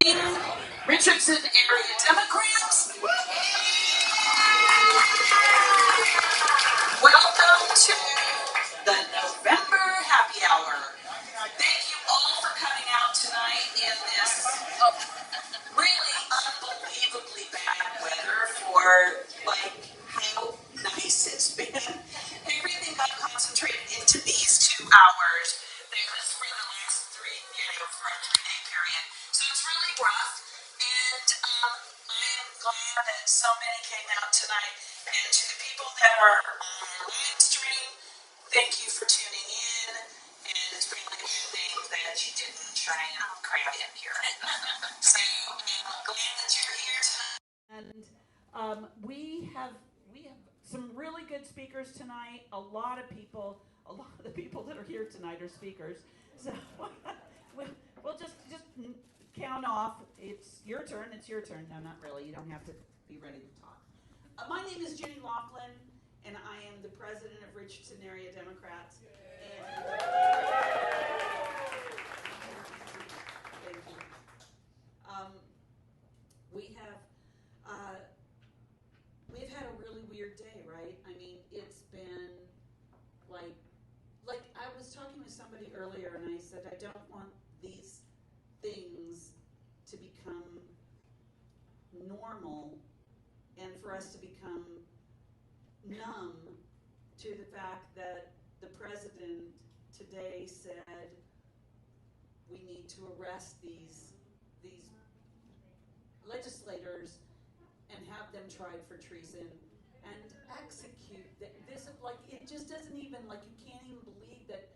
Richardson area Democrats. Welcome to the November Happy Hour. Thank you all for coming out tonight in this really unbelievably bad weather for how nice it's been. Everything got concentrated into these 2 hours. That was for the last for a 3-day period. So it's really rough. And I am glad that so many came out tonight. And to the people that are on our live stream, thank you for tuning in. And it's really a good thing that you didn't try and cram in here. So I'm glad that you're here tonight. And we have some really good speakers tonight. A lot of the people that are here tonight are speakers. So we'll just count off. It's your turn. No, not really. You don't have to be ready to talk. My name is Jenny Laughlin, and I am the president of Richardson Area Democrats. And thank you. We've had a really weird day, right? I mean, it's been like I was talking with somebody earlier, and I said I don't want these things to become normal and for us to become numb to the fact that the president today said we need to arrest these legislators and have them tried for treason and execute this. It just doesn't even, you can't even believe that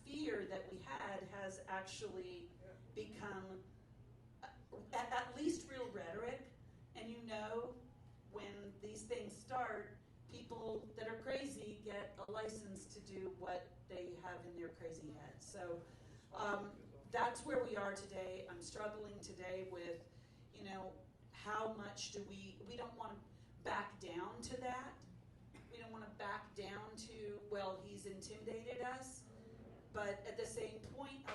fear that we had has actually become at least real rhetoric. And when these things start, people that are crazy get a license to do what they have in their crazy heads. So that's where we are today. I'm struggling today with, how much do we don't want to back down to that. We don't want to back down to, he's intimidated us. But at the same point,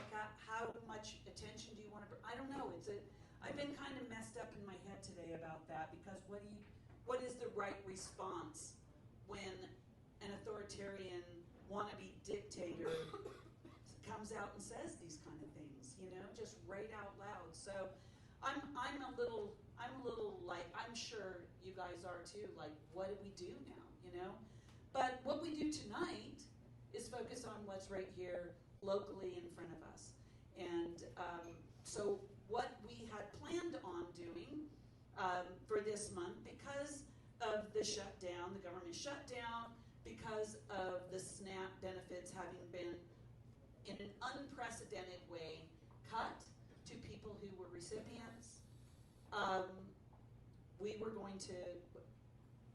how much attention do you want to, I don't know. I've been kind of messed up in my head today about that, because what is the right response when an authoritarian wannabe dictator comes out and says these kind of things, just right out loud. So I'm a little I'm sure you guys are too, what do we do now, But what we do tonight is focus on what's right here locally in front of us. And so what we had planned on doing for this month, because of the shutdown, the government shutdown, because of the SNAP benefits having been in an unprecedented way cut to people who were recipients, we were going to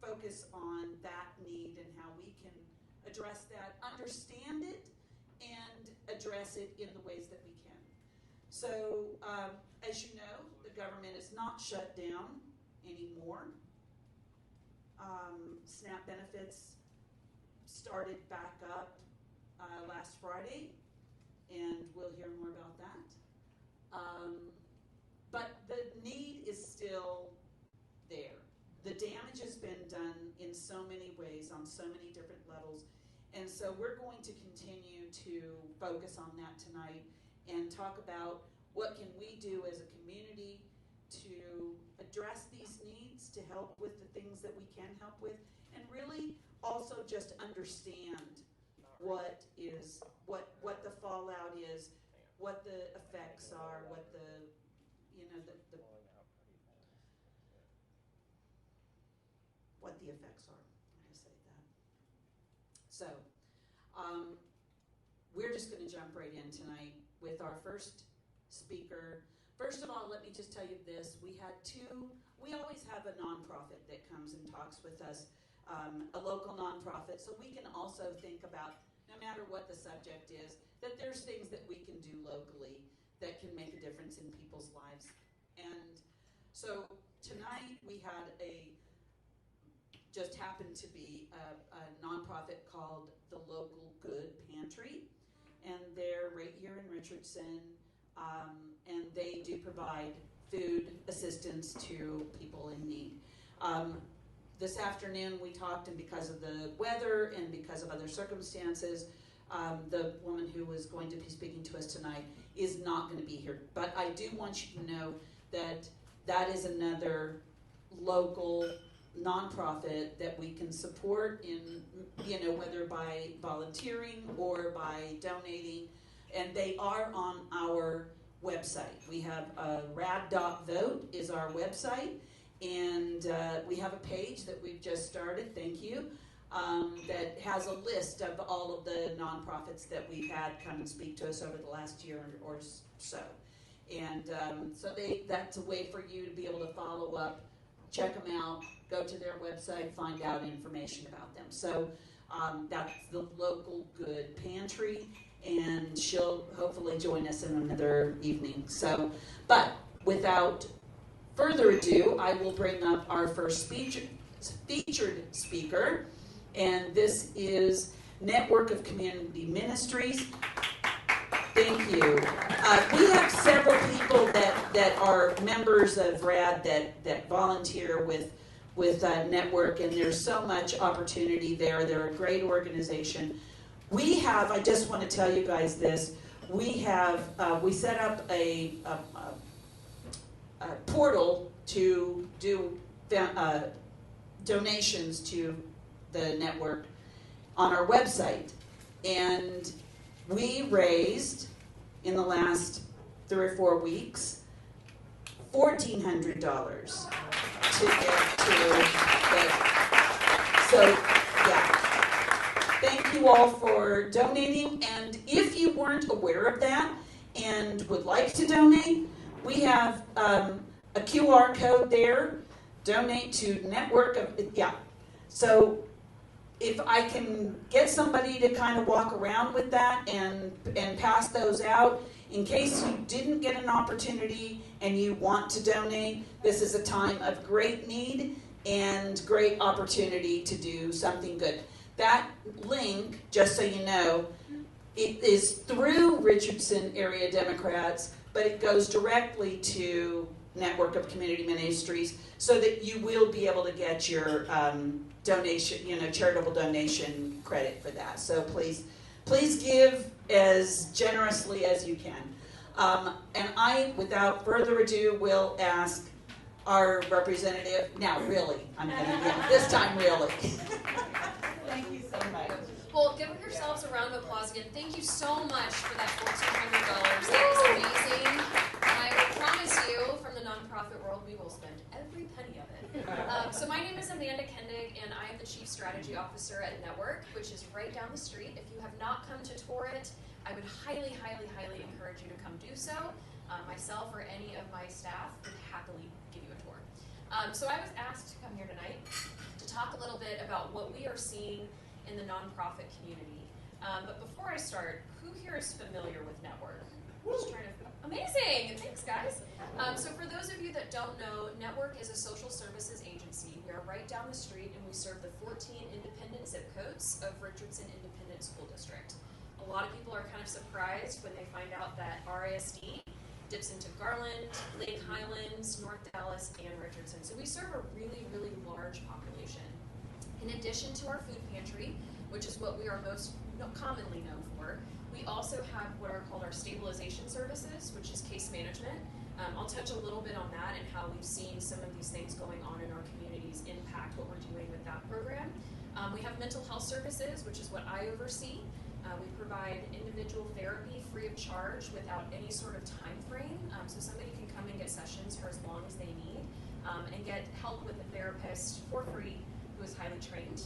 focus on that need and how we can address that, understand it, and address it in the ways that we can. So, as you know, the government is not shut down anymore. SNAP benefits started back up last Friday, and we'll hear more about that. But the need is still there. The damage has been done in so many ways, on so many different levels. And so we're going to continue to focus on that tonight and talk about what can we do as a community to address these needs, to help with the things that we can help with, and really also just understand what the fallout is, what the effects are, what the effects are. I say that. So, we're just going to jump right in tonight with our first speaker. First of all, let me just tell you this. We always have a nonprofit that comes and talks with us, a local nonprofit, so we can also think about, no matter what the subject is, that there's things that we can do locally that can make a difference in people's lives. And so tonight we had just happened to be a nonprofit called the Local Good Pantry, and they're right here in Richardson, and they do provide food assistance to people in need. This afternoon we talked, and because of the weather and because of other circumstances, the woman who was going to be speaking to us tonight is not going to be here. But I do want you to know that that is another local nonprofit that we can support in, whether by volunteering or by donating, and they are on our website. We have RAD.vote is our website, and we have a page that we've just started, thank you, that has a list of all of the nonprofits that we've had come and speak to us over the last year or so. And so that's a way for you to be able to follow up, check them out, go to their website, find out information about them. So that's the Local Good Pantry, and she'll hopefully join us in another evening. So, but without further ado, I will bring up our first featured speaker, and this is Network of Community Ministries. Thank you. We have several people that are members of RAD that volunteer with Network, and there's so much opportunity there. They're a great organization. We have, I just want to tell you guys this, we set up a portal to do donations to the network on our website, and we raised in the last 3 or 4 weeks $1,400 to get to so yeah. Thank you all for donating, and if you weren't aware of that and would like to donate, we have a QR code there. Donate to Network of, So if I can get somebody to kind of walk around with that and pass those out, in case you didn't get an opportunity and you want to donate, this is a time of great need and great opportunity to do something good. That link, just so you know, it is through Richardson Area Democrats, but it goes directly to Network of Community Ministries, so that you will be able to get your donation, charitable donation credit for that. So please give as generously as you can. And I, without further ado, will ask our representative. Now, really, I'm going to this time, really. Thank you so much. Well, give yourselves a round of applause again. Thank you so much for that $1,400. That is amazing. And I will promise you, from the nonprofit world, we will spend every penny of it. So my name is Amanda Kendig, and I am the Chief Strategy Officer at Network, which is right down the street. If you have not come to tour it, I would highly, highly, highly encourage you to come do so. Myself or any of my staff would happily give you a tour. So I was asked to come here tonight to talk a little bit about what we are seeing in the nonprofit community. But before I start, who here is familiar with Network? Just trying to, amazing! Thanks, guys. So for those of you that don't know, Network is a social services agency. We are right down the street, and we serve the 14 independent zip codes of Richardson Independent School District. A lot of people are kind of surprised when they find out that RASD dips into Garland, Lake Highlands, North Dallas, and Richardson. So we serve a really, really large population. In addition to our food pantry, which is what we are most commonly known for, we also have what are called our stabilization services, which is case management. I'll touch a little bit on that and how we've seen some of these things going on in our communities impact what we're doing with that program. We have mental health services, which is what I oversee. We provide individual therapy free of charge without any sort of time frame. So somebody can come and get sessions for as long as they need and get help with a therapist for free who is highly trained.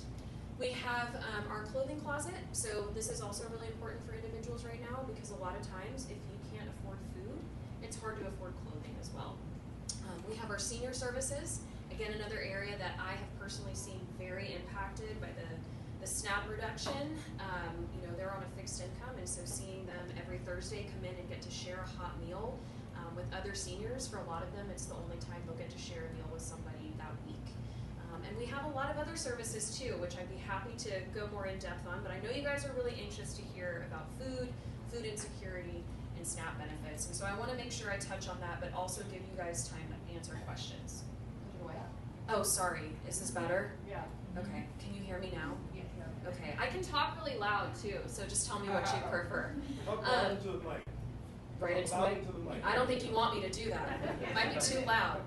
We have our clothing closet. So this is also really important for individuals right now, because a lot of times if you can't afford food, it's hard to afford clothing as well. We have our senior services. Again, another area that I have personally seen very impacted by the SNAP reduction. They're on a fixed income, and so seeing them every Thursday come in and get to share a hot meal with other seniors, for a lot of them, it's the only time they'll get to share a meal with somebody that week. And we have a lot of other services too, which I'd be happy to go more in depth on, but I know you guys are really anxious to hear about food insecurity, in SNAP benefits. And so I want to make sure I touch on that, but also give you guys time to answer questions. Oh, sorry. Is this better? Yeah. Okay. Can you hear me now? Yeah. Okay. I can talk really loud too, so just tell me what you prefer. Right into the mic. Right into the mic. I don't think you want me to do that. It might be too loud.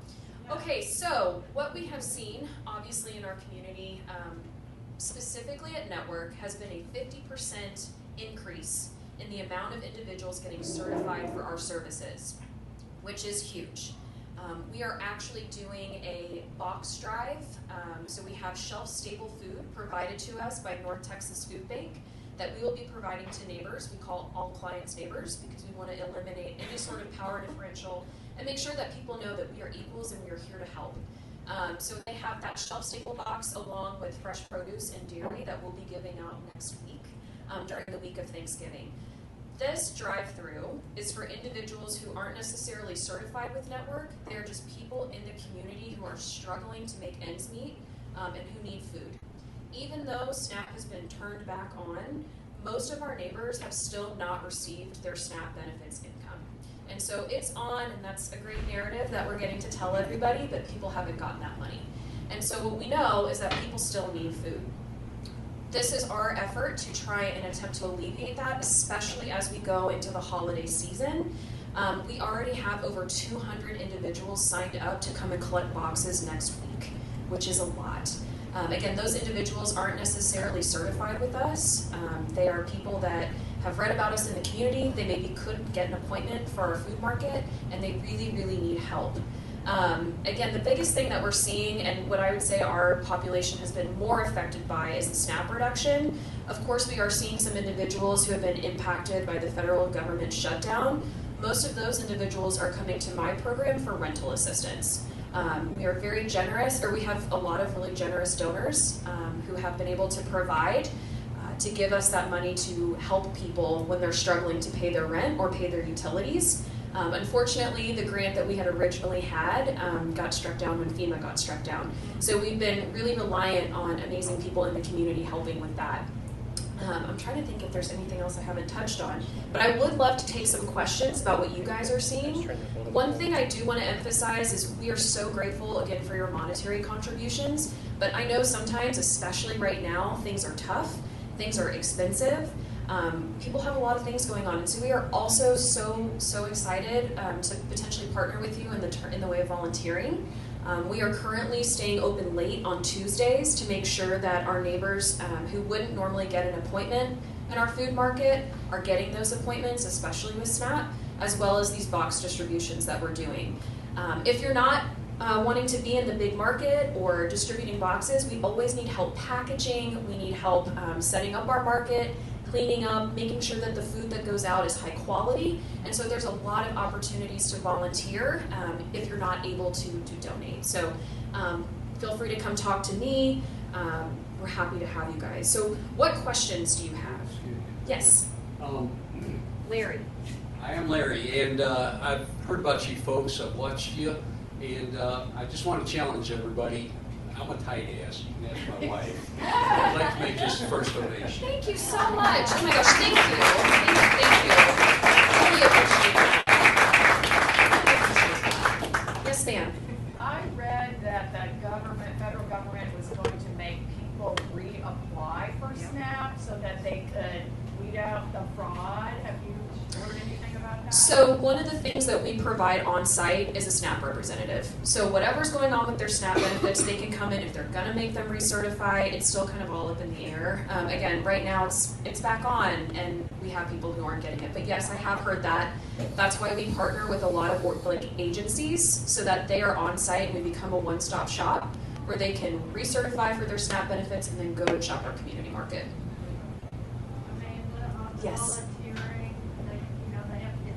Okay, so what we have seen, obviously in our community, specifically at Network, has been a 50% increase in the amount of individuals getting certified for our services, which is huge. We are actually doing a box drive, so we have shelf-stable food provided to us by North Texas Food Bank that we will be providing to neighbors. We call all clients neighbors because we want to eliminate any sort of power differential and make sure that people know that we are equals and we are here to help. So they have that shelf-stable box along with fresh produce and dairy that we'll be giving out next week during the week of Thanksgiving. This drive-through is for individuals who aren't necessarily certified with Network. They're just people in the community who are struggling to make ends meet and who need food. Even though SNAP has been turned back on, most of our neighbors have still not received their SNAP benefits income. And so it's on, and that's a great narrative that we're getting to tell everybody, but people haven't gotten that money. And so what we know is that people still need food. This is our effort to try and attempt to alleviate that, especially as we go into the holiday season. We already have over 200 individuals signed up to come and collect boxes next week, which is a lot. Again, those individuals aren't necessarily certified with us. They are people that have read about us in the community. They maybe couldn't get an appointment for our food market, and they really, really need help. Again, the biggest thing that we're seeing, and what I would say our population has been more affected by, is the SNAP reduction. Of course, we are seeing some individuals who have been impacted by the federal government shutdown. Most of those individuals are coming to my program for rental assistance. We are very generous, or we have a lot of really generous donors who have been able to provide to give us that money to help people when they're struggling to pay their rent or pay their utilities. Unfortunately, the grant that we had originally had got struck down when FEMA got struck down. So we've been really reliant on amazing people in the community helping with that. I'm trying to think if there's anything else I haven't touched on, but I would love to take some questions about what you guys are seeing. One thing I do want to emphasize is we are so grateful, again, for your monetary contributions, but I know sometimes, especially right now, things are tough, things are expensive. People have a lot of things going on, and so we are also so excited to potentially partner with you in the way of volunteering. We are currently staying open late on Tuesdays to make sure that our neighbors who wouldn't normally get an appointment in our food market are getting those appointments, especially with SNAP, as well as these box distributions that we're doing. If you're not wanting to be in the big market or distributing boxes, we always need help packaging. We need help setting up our market, cleaning up, making sure that the food that goes out is high quality. And so there's a lot of opportunities to volunteer if you're not able to donate. So feel free to come talk to me. We're happy to have you guys. So what questions do you have? Yes. Larry. I am Larry, and I've heard about you folks. I've watched you, and I just want to challenge everybody. I'm a tight ass. You can ask my wife. I'd like to make this the first donation. Thank you so much. Oh my gosh, thank you. Thank you. Really appreciate that. Yes, ma'am. I read that the federal government was going to make people reapply for SNAP so that they could weed out the fraud. Have you heard anything about that? So one of the things that we provide on site is a SNAP representative. So whatever's going on with their SNAP benefits, they can come in. If they're going to make them recertify, it's still kind of all up in the air. Again, right now it's back on, and we have people who aren't getting it. But yes, I have heard that. That's why we partner with a lot of agencies so that they are on site and we become a one-stop shop where they can recertify for their SNAP benefits and then go and shop our community market. Amanda, Yes. volunteering, they have to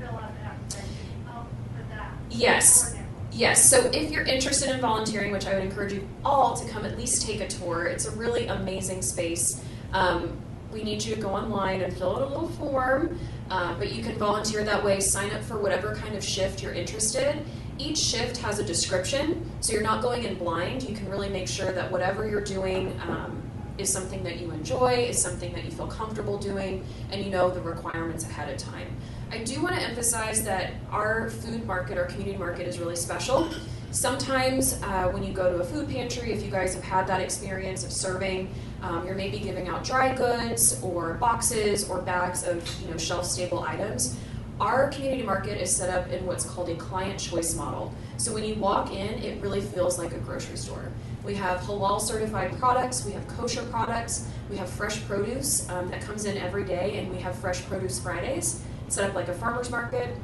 fill out an application for that. Yes. Yes, so if you're interested in volunteering, which I would encourage you all to come at least take a tour, it's a really amazing space. We need you to go online and fill out a little form, but you can volunteer that way, sign up for whatever kind of shift you're interested. Each shift has a description, so you're not going in blind. You can really make sure that whatever you're doing is something that you enjoy, is something that you feel comfortable doing, and you know the requirements ahead of time. I do want to emphasize that our food market, our community market, is really special. Sometimes when you go to a food pantry, if you guys have had that experience of serving, you're maybe giving out dry goods or boxes or bags of shelf-stable items. Our community market is set up in what's called a client choice model. So when you walk in, it really feels like a grocery store. We have halal certified products, we have kosher products, we have fresh produce that comes in every day, and we have fresh produce Fridays, set up like a farmer's market.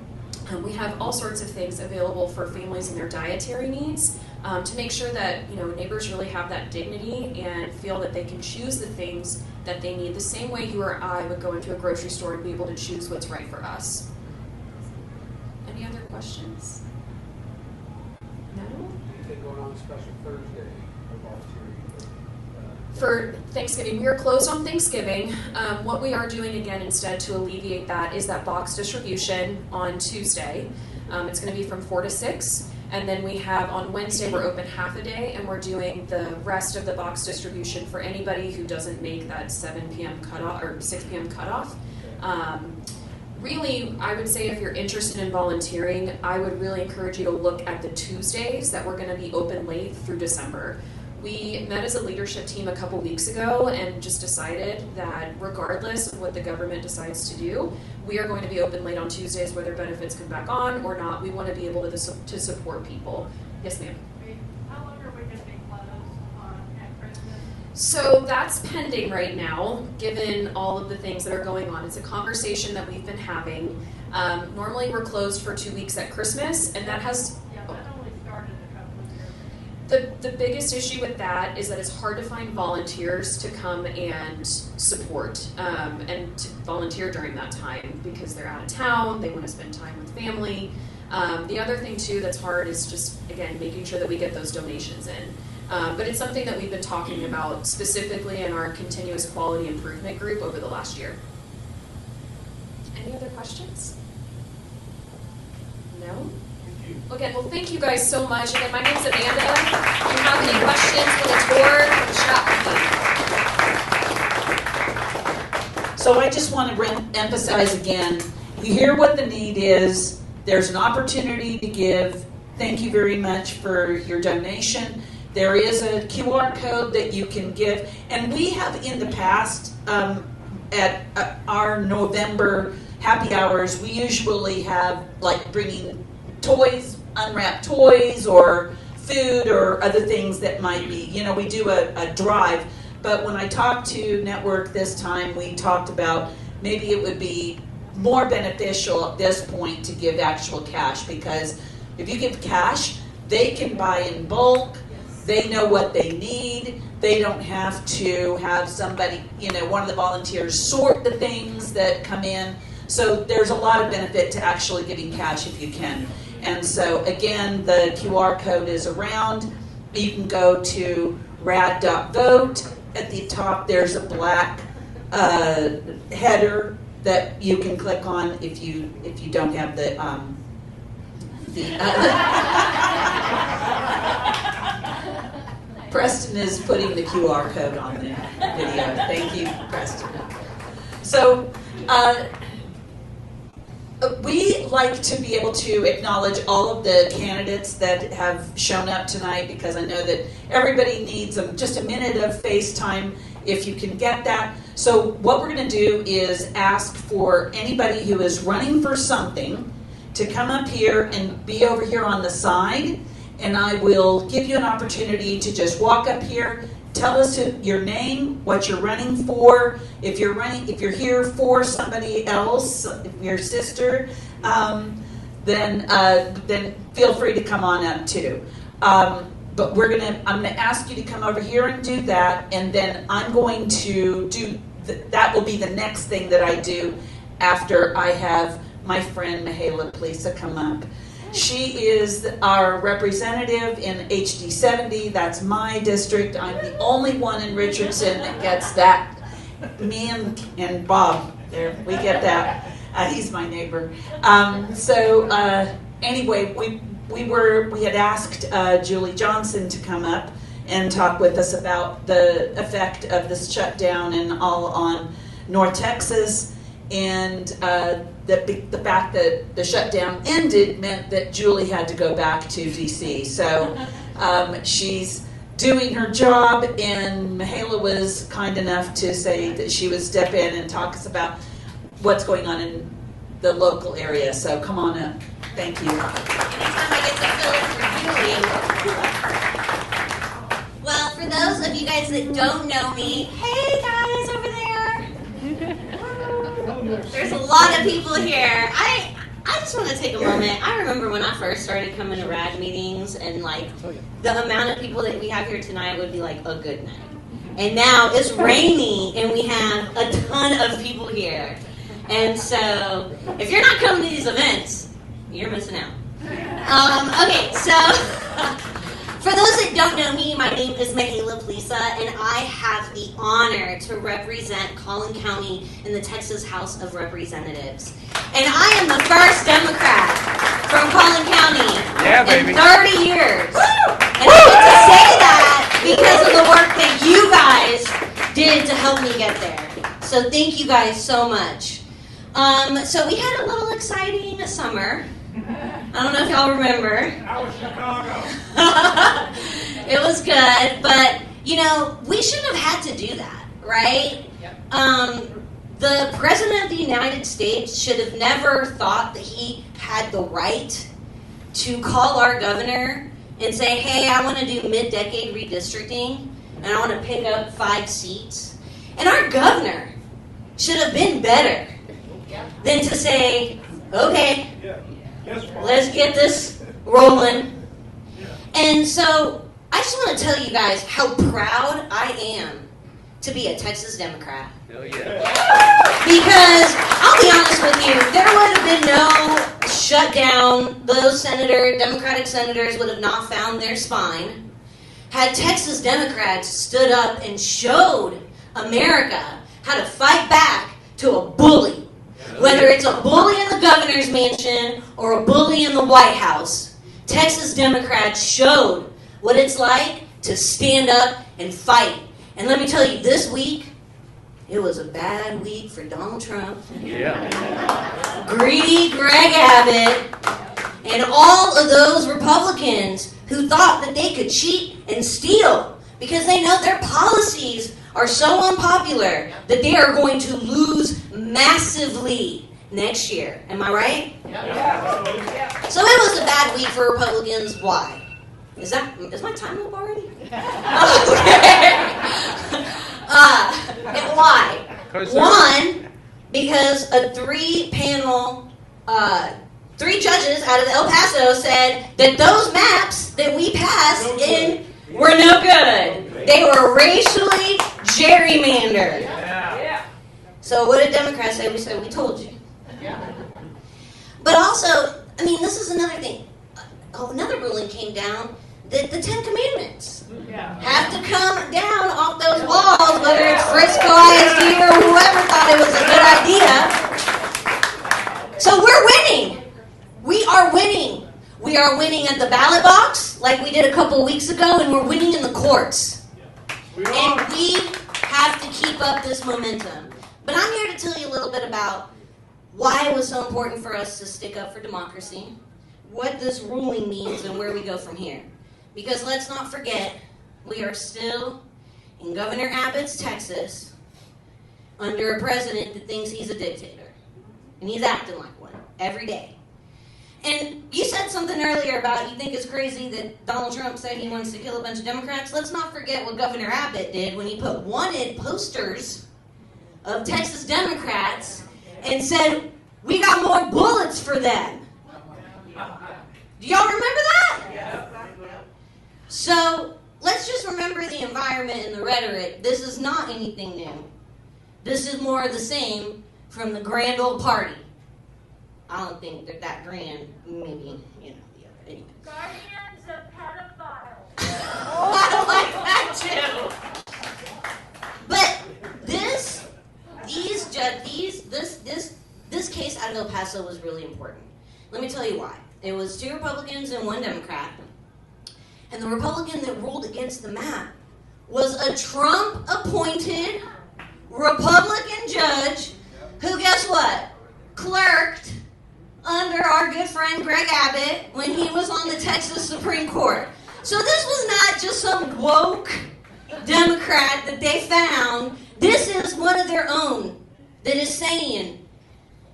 We have all sorts of things available for families and their dietary needs to make sure that neighbors really have that dignity and feel that they can choose the things that they need the same way you or I would go into a grocery store and be able to choose what's right for us. Any other questions? No? Anything going on special Thursday or volunteering? For Thanksgiving, we are closed on Thanksgiving. What we are doing again instead to alleviate that is that box distribution on Tuesday. It's going to be from 4 to 6. And then we have on Wednesday, we're open half a day, and we're doing the rest of the box distribution for anybody who doesn't make that 7 p.m. cutoff or 6 p.m. cutoff. Really, I would say if you're interested in volunteering, I would really encourage you to look at the Tuesdays that we're going to be open late through December. We met as a leadership team a couple weeks ago and just decided that regardless of what the government decides to do, we are going to be open late on Tuesdays, whether benefits come back on or not. We want to be able to support people. Yes, ma'am. How long are we going to be closed at Christmas? So that's pending right now, given all of the things that are going on. It's a conversation that we've been having. Normally we're closed for 2 weeks at Christmas, and that has... Yeah, that only started a couple of years ago. The biggest issue with that is that it's hard to find volunteers to come and support and to volunteer during that time because they're out of town, they want to spend time with family. The other thing too that's hard is just, again, making sure that we get those donations in. But it's something that we've been talking about specifically in our continuous quality improvement group over the last year. Any other questions? No? Again, well, thank you guys so much. Again, my name's Amanda. If you have any questions for the tour, chat with me. So I just want to emphasize again, you hear what the need is. There's an opportunity to give. Thank you very much for your donation. There is a QR code that you can give. And we have in the past, at our November happy hours, we usually have like bringing toys, unwrapped toys, or food, or other things that might be, we do a drive. But when I talked to Network this time, we talked about maybe it would be more beneficial at this point to give actual cash, because if you give cash, they can buy in bulk, they know what they need, they don't have to have somebody, one of the volunteers sort the things that come in. So there's a lot of benefit to actually giving cash if you can. And so again, the QR code is around. You can go to rad.vote. At the top, there's a black header that you can click on if you don't have the Preston is putting the QR code on the video. Thank you, Preston. So we like to be able to acknowledge all of the candidates that have shown up tonight, because I know that everybody needs just a minute of FaceTime if you can get that. So what we're going to do is ask for anybody who is running for something to come up here and be over here on the side, and I will give you an opportunity to just walk up here, tell us your name, what you're running for. If you're here for somebody else, your sister, then feel free to come on up too. But I'm gonna ask you to come over here and do that, and then I'm going to do that will be the next thing that I do after I have my friend Mihaela Plisa come up. She is our representative in HD 70. That's my district. I'm the only one in Richardson that gets that. Me and Bob, there, we get that. He's my neighbor. Anyway, we had asked Julie Johnson to come up and talk with us about the effect of this shutdown and all on North Texas. And the fact that the shutdown ended meant that Julie had to go back to DC. So she's doing her job, and Mihaela was kind enough to say that she would step in and talk us about what's going on in the local area. So come on up. Thank you. Anytime I get to fill in for Julie. Well, for those of you guys that don't know me, hey guys over there. There's a lot of people here. I just want to take a moment. I remember when I first started coming to RAD meetings, and like the amount of people that we have here tonight would be like a good night. And now it's rainy and we have a ton of people here. And so if you're not coming to these events, you're missing out. Okay, so for those that don't know me, my name is Mihaela Plisa, and I have the honor to represent Collin County in the Texas House of Representatives. And I am the first Democrat from Collin County in 30 years. And I get to say that because of the work that you guys did to help me get there. So thank you guys so much. So we had a little exciting summer. I don't know if y'all remember. That was Chicago. It was good, but you know, we shouldn't have had to do that, right? Yep. The President of the United States should have never thought that he had the right to call our governor and say, hey, I want to do mid-decade redistricting, and I want to pick up 5 seats. And our governor should have been better than to say, okay, let's get this rolling. And so I just want to tell you guys how proud I am to be a Texas Democrat. Hell yeah. Because I'll be honest with you, there would have been no shutdown. Those Democratic senators would have not found their spine had Texas Democrats stood up and showed America how to fight back to a bully. Whether it's a bully in the governor's mansion or a bully in the White House, Texas Democrats showed what it's like to stand up and fight. And let me tell you, this week, it was a bad week for Donald Trump, greedy Greg Abbott, and all of those Republicans who thought that they could cheat and steal because they know their policies are so unpopular that they are going to lose massively next year. Am I right? Yeah. So it was a bad week for Republicans. Why? Is my time up already? And why? One, because a 3 judges out of El Paso said that those maps that we passed in were no good. They were racially gerrymandered. Yeah. So what did Democrats say? We said, we told you. But also, I mean, this is another thing. Another ruling came down that the 10 Commandments have to come down off those walls, whether it's Frisco ISD or whoever thought it was a good idea. So we're winning. We are winning. We are winning at the ballot box, like we did a couple weeks ago, and we're winning in the courts. And we have to keep up this momentum. But I'm here to tell you a little bit about why it was so important for us to stick up for democracy, what this ruling means, and where we go from here. Because let's not forget, we are still in Governor Abbott's Texas under a president that thinks he's a dictator. And he's acting like one every day. And you said something earlier about you think it's crazy that Donald Trump said he wants to kill a bunch of Democrats. Let's not forget what Governor Abbott did when he put wanted posters of Texas Democrats and said, we got more bullets for them. Do y'all remember that? So let's just remember the environment and the rhetoric. This is not anything new. This is more of the same from the grand old party. I don't think they're that grand. Maybe, the other. Anyway. Guardians of pedophiles. I like that too. But this case out of El Paso was really important. Let me tell you why. It was 2 Republicans and 1 Democrat. And the Republican that ruled against the map was a Trump-appointed Republican judge who, guess what? clerked under our good friend Greg Abbott when he was on the Texas Supreme Court. So this was not just some woke Democrat that they found. This is one of their own that is saying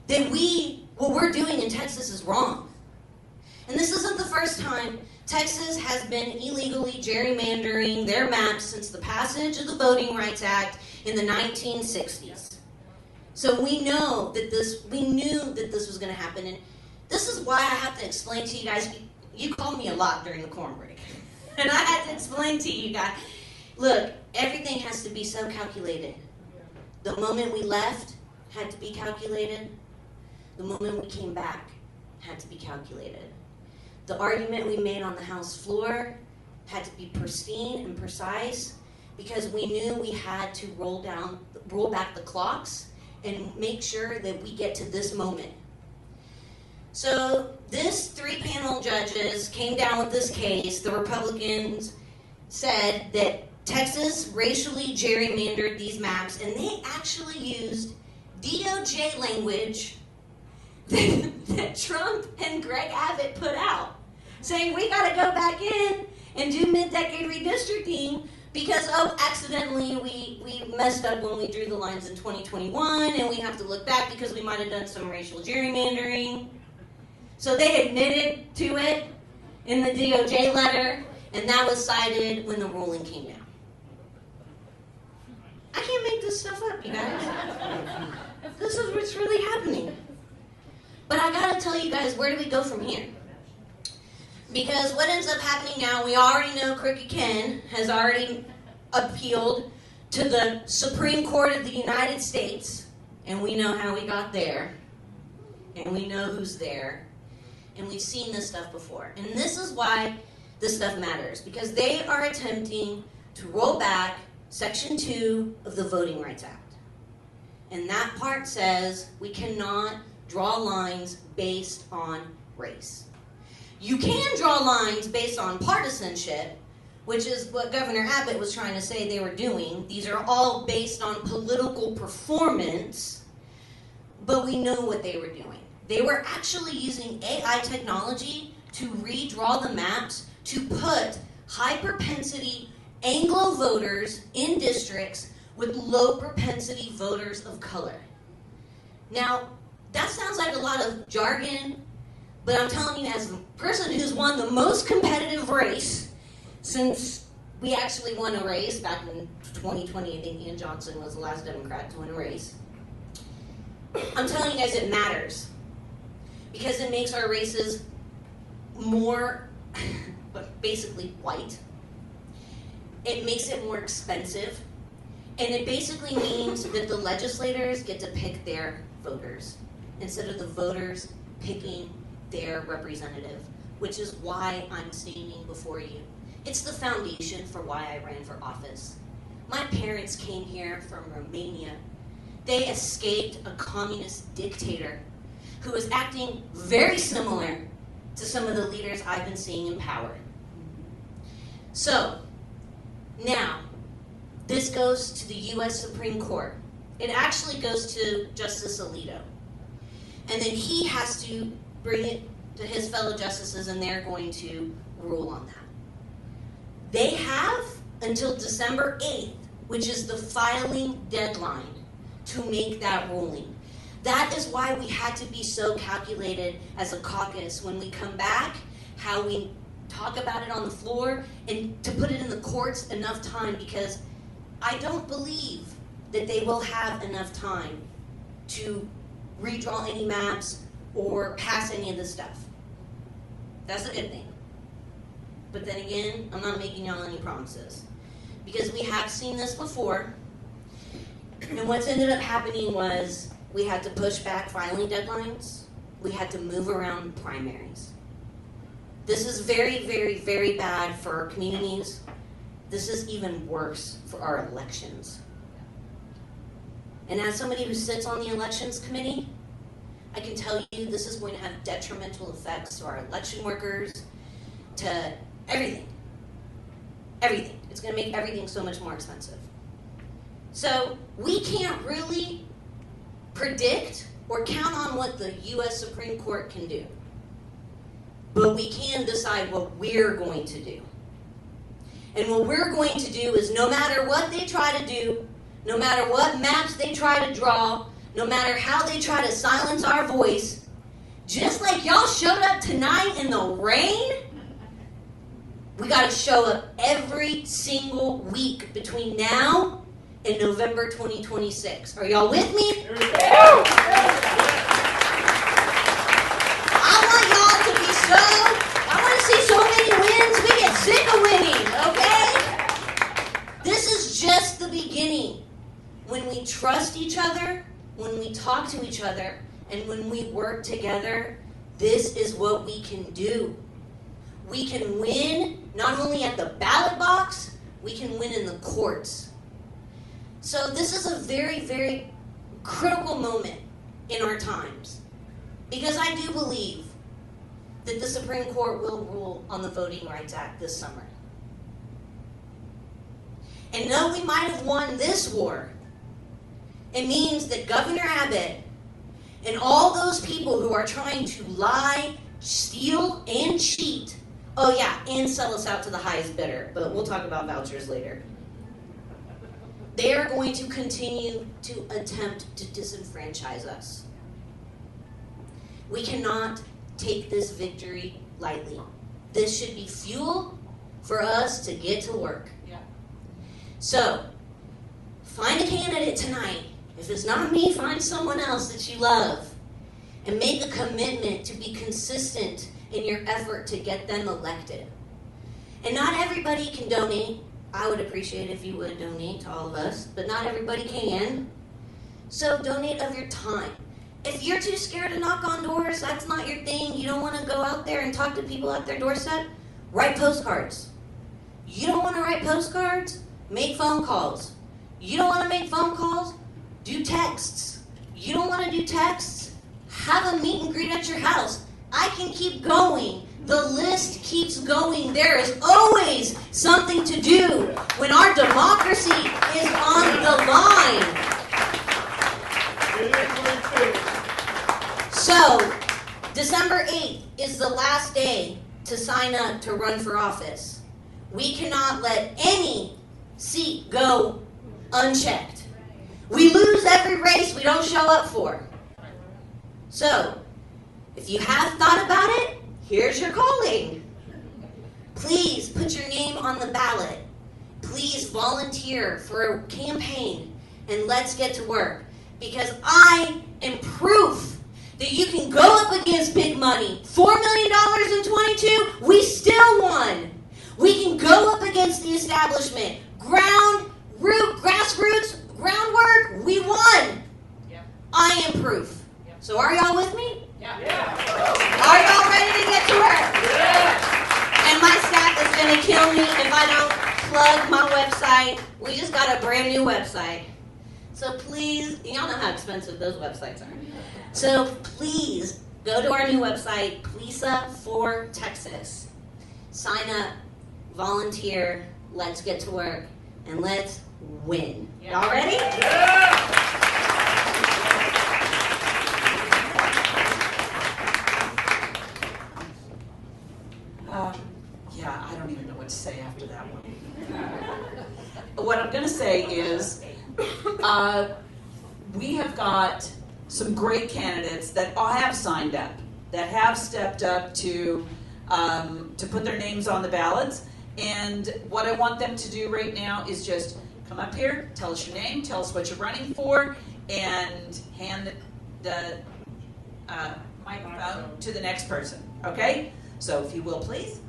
that what we're doing in Texas is wrong. And this isn't the first time. Texas has been illegally gerrymandering their maps since the passage of the Voting Rights Act in the 1960s. So we knew that this was going to happen. And this is why I have to explain to you guys. You called me a lot during the corn break. And I had to explain to you guys, look, everything has to be so calculated. The moment we left had to be calculated. The moment we came back had to be calculated. The argument we made on the House floor had to be pristine and precise because we knew we had to roll back the clocks and make sure that we get to this moment. So this 3-panel judges came down with this case. The Republicans said that Texas racially gerrymandered these maps, and they actually used DOJ language that Trump and Greg Abbott put out, saying we got to go back in and do mid-decade redistricting because, accidentally we messed up when we drew the lines in 2021, and we have to look back because we might have done some racial gerrymandering. So they admitted to it in the DOJ letter, and that was cited when the ruling came down. I can't make this stuff up, you guys. This is what's really happening. But I gotta tell you guys, where do we go from here? Because what ends up happening now, we already know Crooked Ken has already appealed to the Supreme Court of the United States, and we know how we got there, and we know who's there, and we've seen this stuff before. And this is why this stuff matters, because they are attempting to roll back Section 2 of the Voting Rights Act. And that part says we cannot draw lines based on race. You can draw lines based on partisanship, which is what Governor Abbott was trying to say they were doing. These are all based on political performance, but we know what they were doing. They were actually using AI technology to redraw the maps to put high-propensity Anglo voters in districts with low-propensity voters of color. Now, that sounds like a lot of jargon, but I'm telling you, as a person who's won the most competitive race since we actually won a race back in 2020, I think Ian Johnson was the last Democrat to win a race. I'm telling you guys, it matters because it makes our races more, basically white. It makes it more expensive, and it basically means that the legislators get to pick their voters instead of the voters picking their representative, which is why I'm standing before you. It's the foundation for why I ran for office. My parents came here from Romania. They escaped a communist dictator who was acting very similar to some of the leaders I've been seeing in power. So, now, this goes to the U.S. Supreme Court. It actually goes to Justice Alito. And then he has to bring it to his fellow justices, and they're going to rule on that. They have until December 8th, which is the filing deadline, to make that ruling. That is why we had to be so calculated as a caucus when we come back, how we talk about it on the floor, and to put it in the courts enough time, because I don't believe that they will have enough time to redraw any maps or pass any of this stuff. That's a good thing. But then again, I'm not making y'all any promises, because we have seen this before, and what's ended up happening was we had to push back filing deadlines. We had to move around primaries. This is very, very, very bad for our communities. This is even worse for our elections. And as somebody who sits on the elections committee, I can tell you this is going to have detrimental effects to our election workers, to everything. Everything. It's going to make everything so much more expensive. So we can't really predict or count on what the U.S. Supreme Court can do. But we can decide what we're going to do. And what we're going to do is, no matter what they try to do, no matter what maps they try to draw, no matter how they try to silence our voice, just like y'all showed up tonight in the rain, we got to show up every single week between now and November 2026. Are y'all with me? I want to see so many wins, we get sick of winning, okay? This is just the beginning. When we trust each other, when we talk to each other, and when we work together, this is what we can do. We can win not only at the ballot box, we can win in the courts. So this is a very, very critical moment in our times, because I do believe that the Supreme Court will rule on the Voting Rights Act this summer. And though we might have won this war, it means that Governor Abbott and all those people who are trying to lie, steal, and cheat, oh yeah, and sell us out to the highest bidder, but we'll talk about vouchers later, they are going to continue to attempt to disenfranchise us. We cannot take this victory lightly. This should be fuel for us to get to work. Yeah. So, find a candidate tonight. If it's not me, find someone else that you love. And make a commitment to be consistent in your effort to get them elected. And not everybody can donate. I would appreciate if you would donate to all of us, but not everybody can. So donate of your time. If you're too scared to knock on doors, that's not your thing, you don't want to go out there and talk to people at their doorstep, write postcards. You don't want to write postcards? Make phone calls. You don't want to make phone calls? Do texts. You don't want to do texts? Have a meet and greet at your house. I can keep going. The list keeps going. There is always something to do when our democracy is on the line. So, December 8th is the last day to sign up to run for office. We cannot let any seat go unchecked. We lose every race we don't show up for. So, if you have thought about it, here's your calling. Please put your name on the ballot. Please volunteer for a campaign, and let's get to work. Because I am proof that you can go up against big money. $4 million in 22, we still won. We can go up against the establishment. Grassroots, groundwork, we won. Yeah. I am proof. Yeah. So are y'all with me? Yeah. Are y'all ready to get to work? Yeah. And my staff is going to kill me if I don't plug my website. We just got a brand new website. So please, y'all know how expensive those websites are. So please go to our new website, PLISA for Texas. Sign up, volunteer, let's get to work, and let's win. Yeah. Y'all ready? Yeah, I don't even know what to say after that one. What I'm going to say is we have got some great candidates that all have signed up, that have stepped up to put their names on the ballots. And what I want them to do right now is just come up here, tell us your name, tell us what you're running for, and hand the microphone to the next person. Okay? So if you will, please.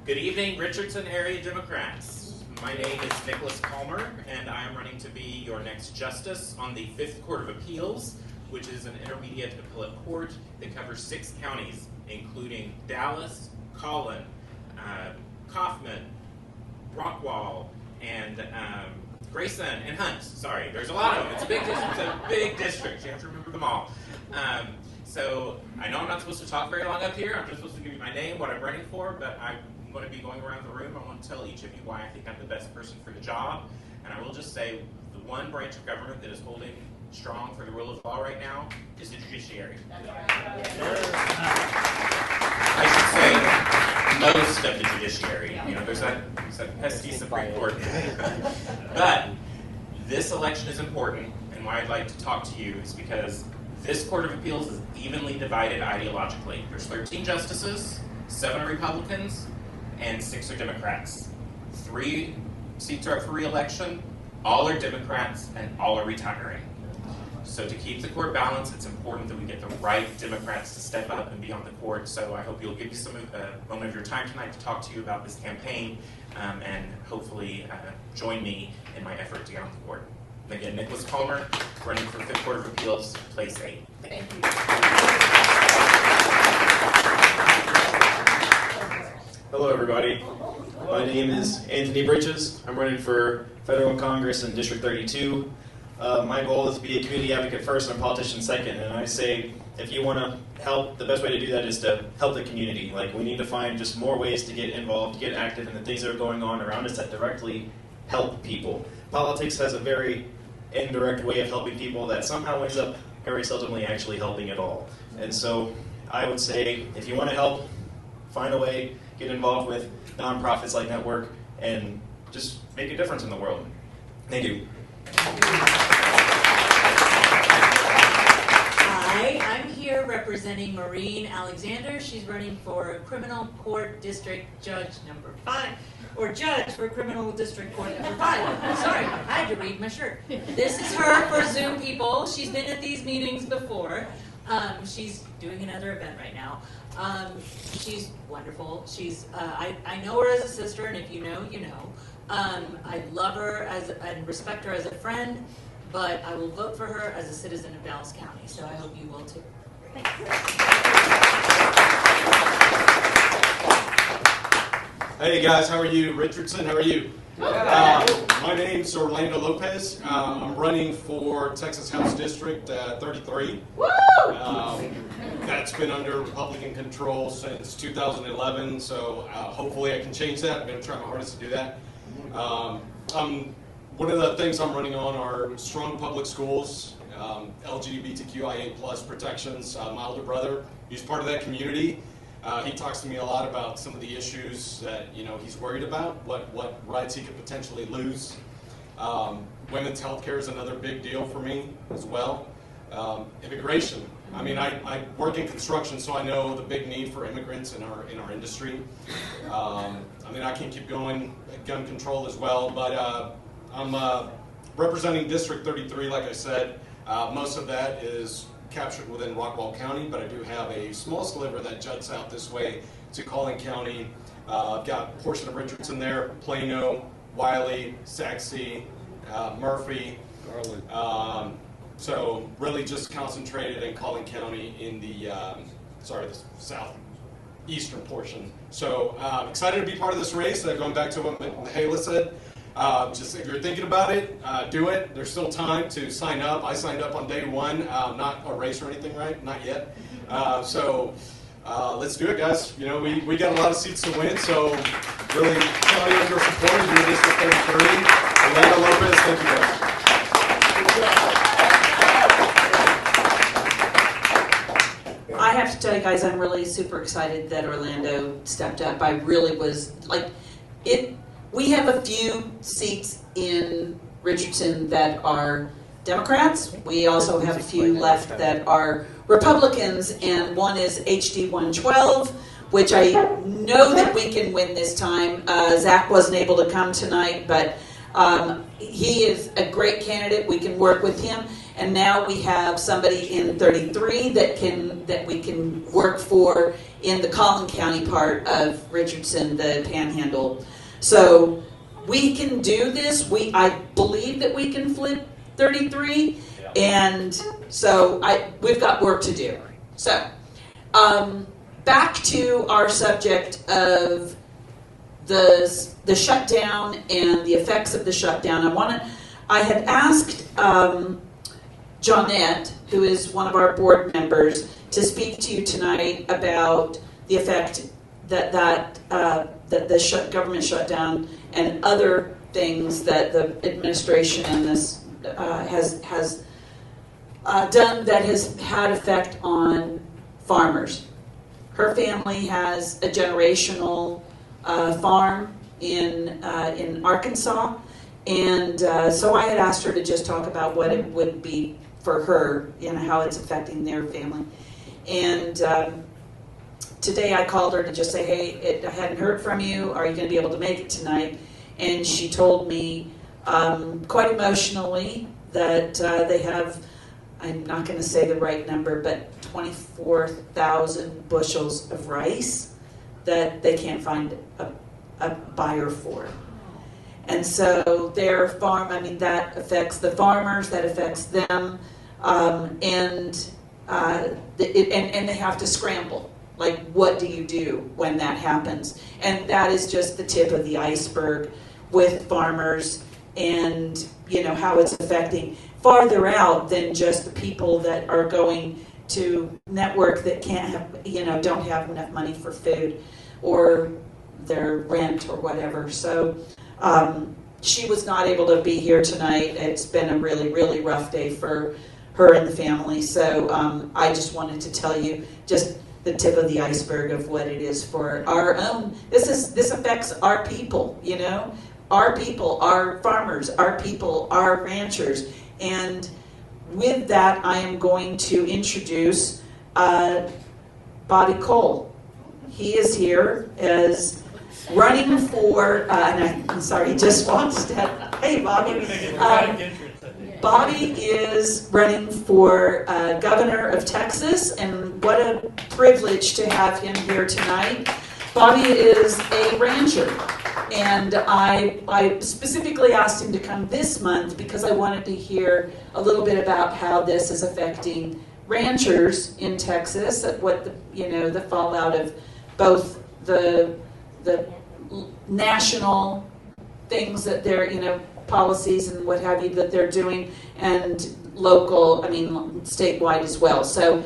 Good evening, Richardson area Democrats. My name is Nicholas Palmer, and I am running to be your next justice on the 5th Court of Appeals, which is an intermediate appellate court that covers 6 counties, including Dallas, Collin, Kaufman, Rockwall, and Grayson, and Hunt. Sorry, there's a lot of them. It's a big district. It's a big district. You have to remember them all. So I know I'm not supposed to talk very long up here. I'm just supposed to give you my name, what I'm running for, but I'm going to be going around the room. I want to tell each of you why I think I'm the best person for the job. And I will just say the one branch of government that is holding strong for the rule of law right now is the judiciary. I should say most of the judiciary. You know, there's that pesky Supreme Court. But this election is important, and why I'd like to talk to you is because this Court of Appeals is evenly divided ideologically. There's 13 justices, 7 are Republicans, and 6 are Democrats. 3 seats are up for re-election, all are Democrats, and all are retiring. So to keep the court balanced, it's important that we get the right Democrats to step up and be on the court. So I hope you'll give me some moment of your time tonight to talk to you about this campaign, and hopefully join me in my effort to get on the court. And again, Nicholas Palmer, running for 5th Court of Appeals, place 8. Thank you. Hello, everybody. My name is Anthony Bridges. I'm running for Federal Congress in District 32. My goal is to be a community advocate first and a politician second. And I say, if you want to help, the best way to do that is to help the community. Like, we need to find just more ways to get involved, to get active in the things that are going on around us that directly help people. Politics has a very indirect way of helping people that somehow ends up very seldomly actually helping at all. And so I would say, if you want to help, find a way, get involved with nonprofits like Network, and just make a difference in the world. Thank you. Hi, I'm here representing Maureen Alexander. She's running for Criminal Court District Judge number 5, or Judge for Criminal District Court number 5. Sorry, I had to read my shirt. This is her for Zoom people. She's been at these meetings before. She's doing another event right now. She's wonderful. She's I know her as a sister, and if you know, you know. I love her and respect her as a friend, but I will vote for her as a citizen of Dallas County, so I hope you will too. Thanks. Hey guys, how are you? Richardson, how are you? My name's Orlando Lopez. I'm running for Texas House District 33. Woo! That's been under Republican control since 2011, so hopefully I can change that. I'm going to try my hardest to do that. One of the things I'm running on are strong public schools, LGBTQIA plus protections. My older brother, he's part of that community. He talks to me a lot about some of the issues that he's worried about, what rights he could potentially lose. Women's health care is another big deal for me as well. Immigration. I mean, I work in construction, so I know the big need for immigrants in our industry. I mean, I can keep going, gun control as well, but I'm representing District 33, like I said. Most of that is captured within Rockwall County, but I do have a small sliver that juts out this way to Collin County. I've got a portion of Richardson there, Plano, Wiley, Saxe, Murphy. Garland. So really just concentrated in Collin County in the southeastern portion. So excited to be part of this race. Going back to what Mihaela said, just if you're thinking about it, do it. There's still time to sign up. I signed up on day 1, not a race or anything, right? Not yet. So let's do it, guys. We got a lot of seats to win, so really counting on your support as you're District 33. Orlando Lopez, thank you guys. I have to tell you guys, I'm really super excited that Orlando stepped up. I really was we have a few seats in Richardson that are Democrats. We also have a few left that are Republicans, and one is HD 112, which I know that we can win this time. Zach wasn't able to come tonight, but he is a great candidate. We can work with him. And now we have somebody in 33 that we can work for in the Collin County part of Richardson, the Panhandle. So we can do this. I believe that we can flip 33, and so we've got work to do. So back to our subject of the shutdown and the effects of the shutdown. I had asked Johnette, who is one of our board members, to speak to you tonight about the effect that the government shutdown and other things that the administration and this has done that has had effect on farmers. Her family has a generational farm in Arkansas, and so I had asked her to just talk about what it would be for her, how it's affecting their family. And today I called her to just say, hey, I hadn't heard from you. Are you going to be able to make it tonight? And she told me quite emotionally that they have, I'm not going to say the right number, but 24,000 bushels of rice that they can't find a buyer for. And so their farm, that affects the farmers, that affects them, and they have to scramble. Like, what do you do when that happens? And that is just the tip of the iceberg with farmers and, how it's affecting farther out than just the people that are going to network that can't have, don't have enough money for food or their rent or whatever. So she was not able to be here tonight. It's been a really, really rough day for her and the family. So I just wanted to tell you just the tip of the iceberg of what it is for our own. This affects our people, our people, our farmers, our people, our ranchers. And with that, I am going to introduce Bobby Cole. He is here as running for, I'm sorry, he just walked in. Hey, Bobby. Bobby is running for governor of Texas, and what a privilege to have him here tonight. Bobby is a rancher, and I specifically asked him to come this month because I wanted to hear a little bit about how this is affecting ranchers in Texas, what the fallout of both the national things that they're, policies and what have you that they're doing, and local, statewide as well. So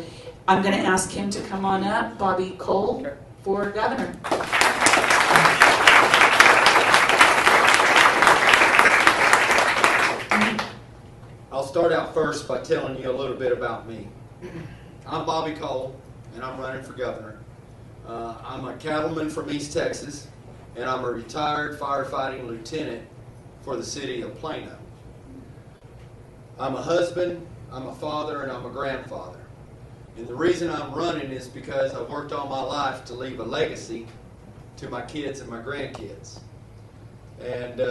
I'm going to ask him to come on up, Bobby Cole, for governor. I'll start out first by telling you a little bit about me. I'm Bobby Cole, and I'm running for governor. I'm a cattleman from East Texas, and I'm a retired firefighting lieutenant for the city of Plano. I'm a husband, I'm a father, and I'm a grandfather. And the reason I'm running is because I've worked all my life to leave a legacy to my kids and my grandkids. And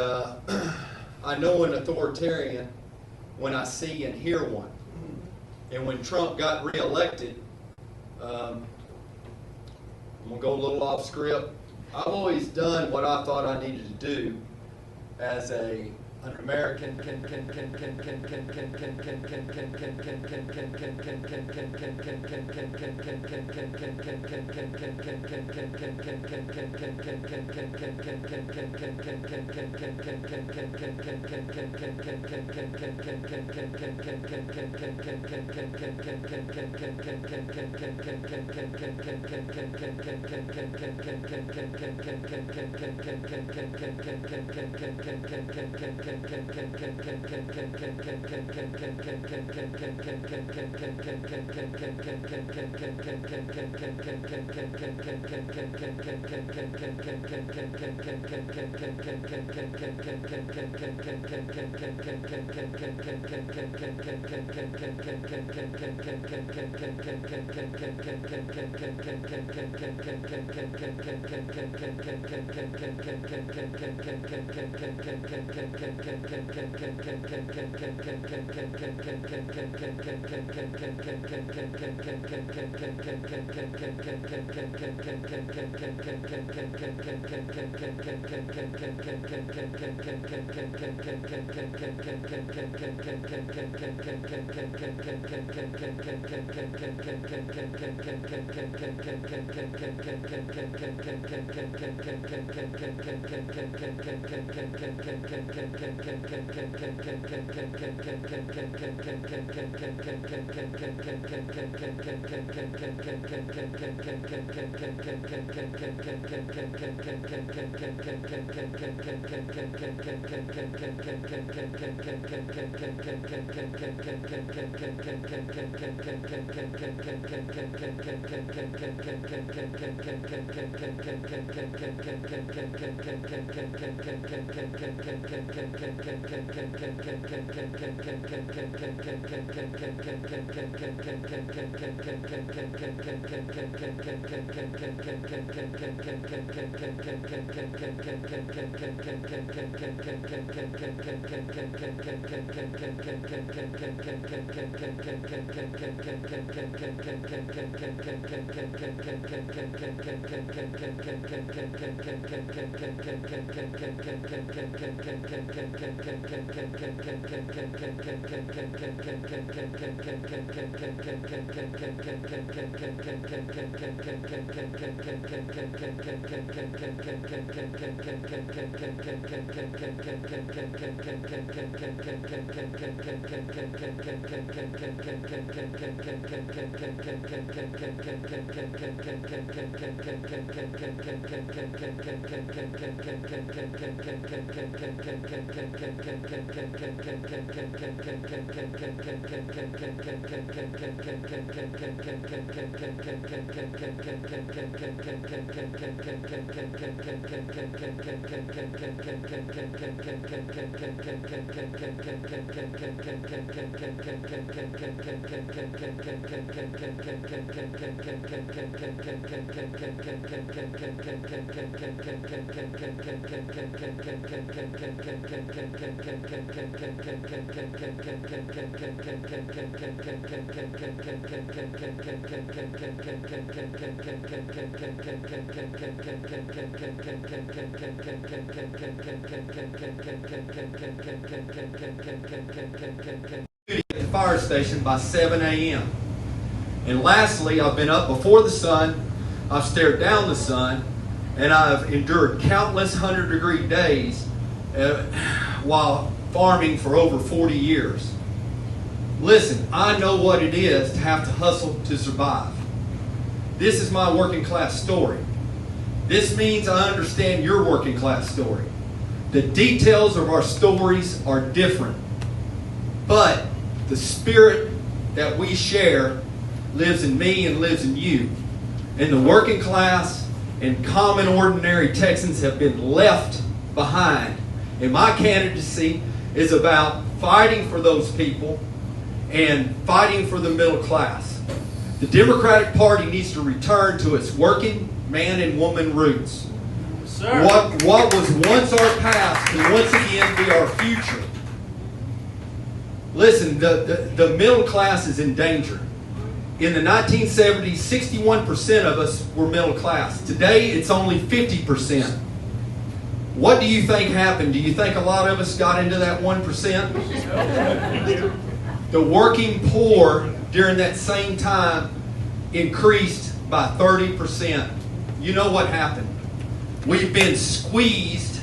I know an authoritarian when I see and hear one. And when Trump got reelected, I'm going to go a little off script. I've always done what I thought I needed to do as an American At the fire station by 7 a.m. And lastly, I've been up before the sun, I've stared down the sun, and I've endured countless 100-degree days while farming for over 40 years. Listen, I know what it is to have to hustle to survive. This is my working class story. This means I understand your working class story. The details of our stories are different, but the spirit that we share lives in me and lives in you. And the working class and common ordinary Texans have been left behind. And my candidacy is about fighting for those people and fighting for the middle class. The Democratic Party needs to return to its working man and woman roots. Sir. What was once our past can once again be our future. Listen, the middle class is in danger. In the 1970s, 61% of us were middle class. Today, it's only 50%. What do you think happened? Do you think a lot of us got into that 1%? The working poor during that same time increased by 30%. You know what happened? We've been squeezed,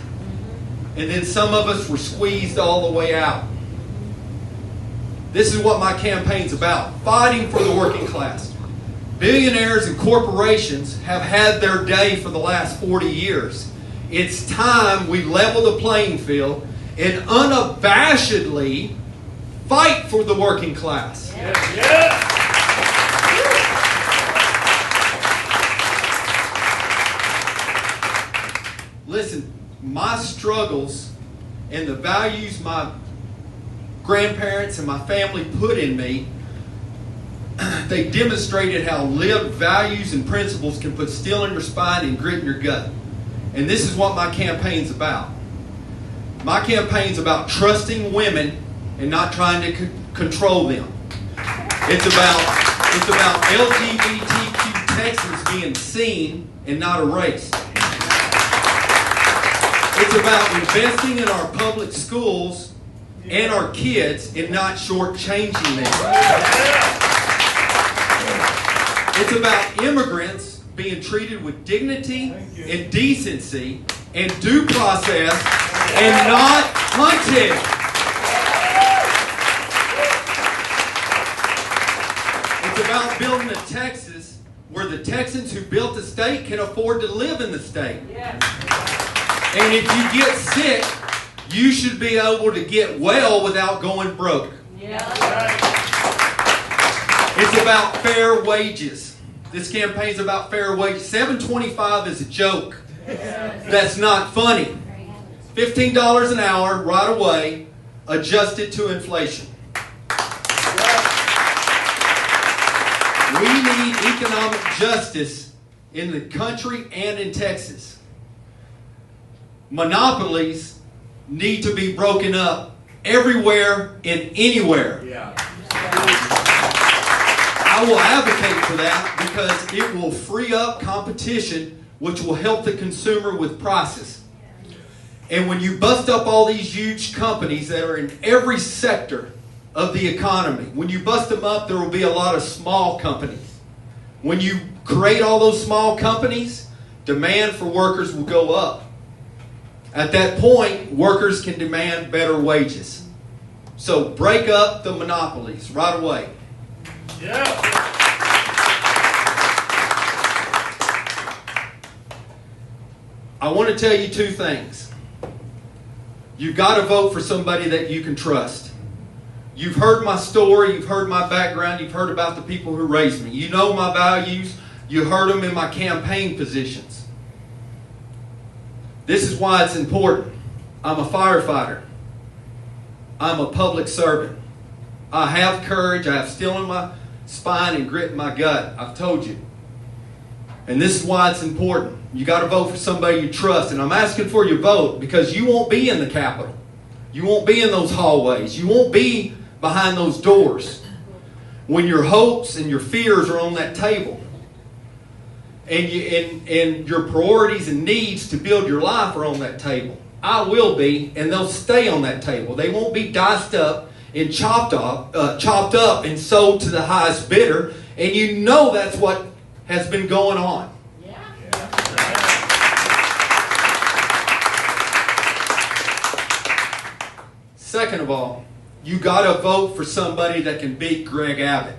and then some of us were squeezed all the way out. This is what my campaign's about, fighting for the working class. Billionaires and corporations have had their day for the last 40 years. It's time we level the playing field and unabashedly fight for the working class. Yes, yes. Listen, my struggles and the values my grandparents and my family put in me, they demonstrated how lived values and principles can put steel in your spine and grit in your gut. And this is what my campaign's about. My campaign's about trusting women and not trying to control them. It's about LGBTQ Texans being seen and not erased. It's about investing in our public schools and our kids and not shortchanging them. It's about immigrants being treated with dignity and decency and due process and not hunted. It's about building a Texas where the Texans who built the state can afford to live in the state. And if you get sick, you should be able to get well without going broke. It's about fair wages. This campaign's about fair wages. $7.25 is a joke. That's not funny. $15 an hour right away, adjusted to inflation. We need economic justice in the country and in Texas. Monopolies need to be broken up everywhere and anywhere. I will advocate for that because it will free up competition, which will help the consumer with prices. And when you bust up all these huge companies that are in every sector of the economy, when you bust them up, there will be a lot of small companies. When you create all those small companies, demand for workers will go up. At that point, workers can demand better wages. So break up the monopolies right away. I want to tell you two things. You've got to vote for somebody that you can trust. You've heard my story, you've heard my background, you've heard about the people who raised me. You know my values, you heard them in my campaign positions. This is why it's important. I'm a firefighter. I'm a public servant. I have courage, I have steel in my spine and grit in my gut. I've told you. And this is why it's important. You got to vote for somebody you trust. And I'm asking for your vote because you won't be in the Capitol. You won't be in those hallways. You won't be behind those doors when your hopes and your fears are on that table. And your priorities and needs to build your life are on that table. I will be, and they'll stay on that table. They won't be diced up and chopped up and sold to the highest bidder. And you know that's what has been going on. Second of all, you got to vote for somebody that can beat Greg Abbott.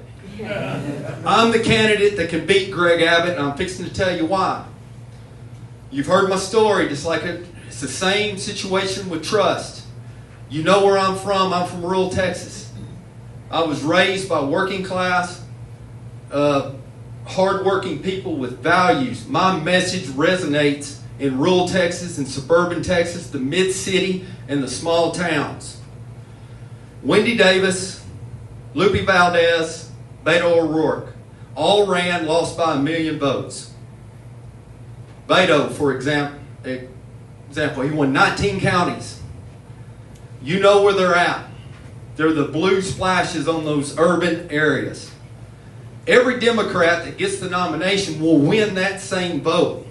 I'm the candidate that can beat Greg Abbott, and I'm fixing to tell you why. You've heard my story, just like it's the same situation with trust. You know where I'm from. I'm from rural Texas. I was raised by working class, hardworking people with values. My message resonates in rural Texas and suburban Texas, the mid-city and the small towns. Wendy Davis, Lupe Valdez, Beto O'Rourke, all ran, lost by 1 million votes. Beto, for example, he won 19 counties. You know where they're at. They're the blue splashes on those urban areas. Every Democrat that gets the nomination will win that same vote.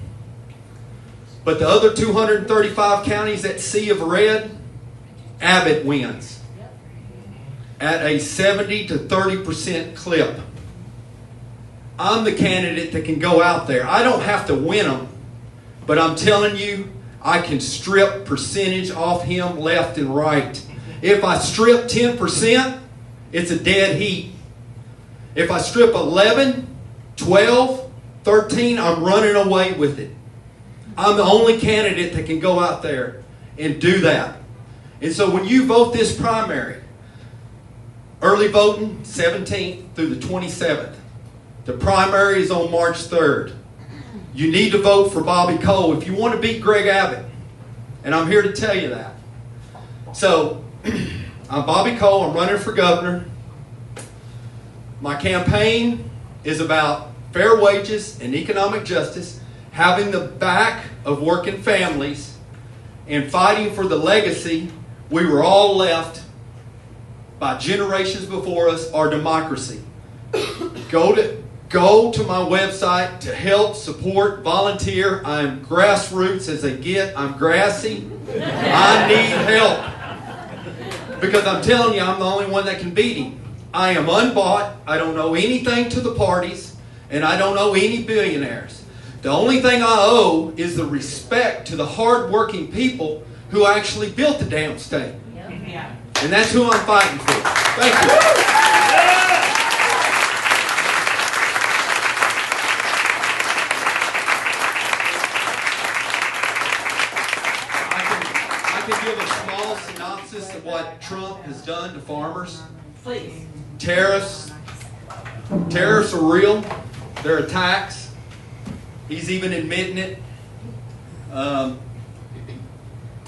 But the other 235 counties, that sea of red, Abbott wins at a 70 to 30% clip. I'm the candidate that can go out there. I don't have to win them, but I'm telling you, I can strip percentage off him left and right. If I strip 10%, it's a dead heat. If I strip 11, 12, 13, I'm running away with it. I'm the only candidate that can go out there and do that. And so when you vote this primary, early voting 17th through the 27th. The primary is on March 3rd. You need to vote for Bobby Cole if you want to beat Greg Abbott. And I'm here to tell you that. So, I'm Bobby Cole. I'm running for governor. My campaign is about fair wages and economic justice, having the back of working families, and fighting for the legacy we were all left by generations before us, our democracy. Go to my website to help, support, volunteer. I'm grassroots as they get. I'm grassy. I need help. Because I'm telling you, I'm the only one that can beat him. I am unbought. I don't owe anything to the parties. And I don't owe any billionaires. The only thing I owe is the respect to the hardworking people who actually built the damn state. Yeah. And that's who I'm fighting for. Thank you. I can give a small synopsis of what Trump has done to farmers. Please. Tariffs are real. They're attacks. He's even admitting it.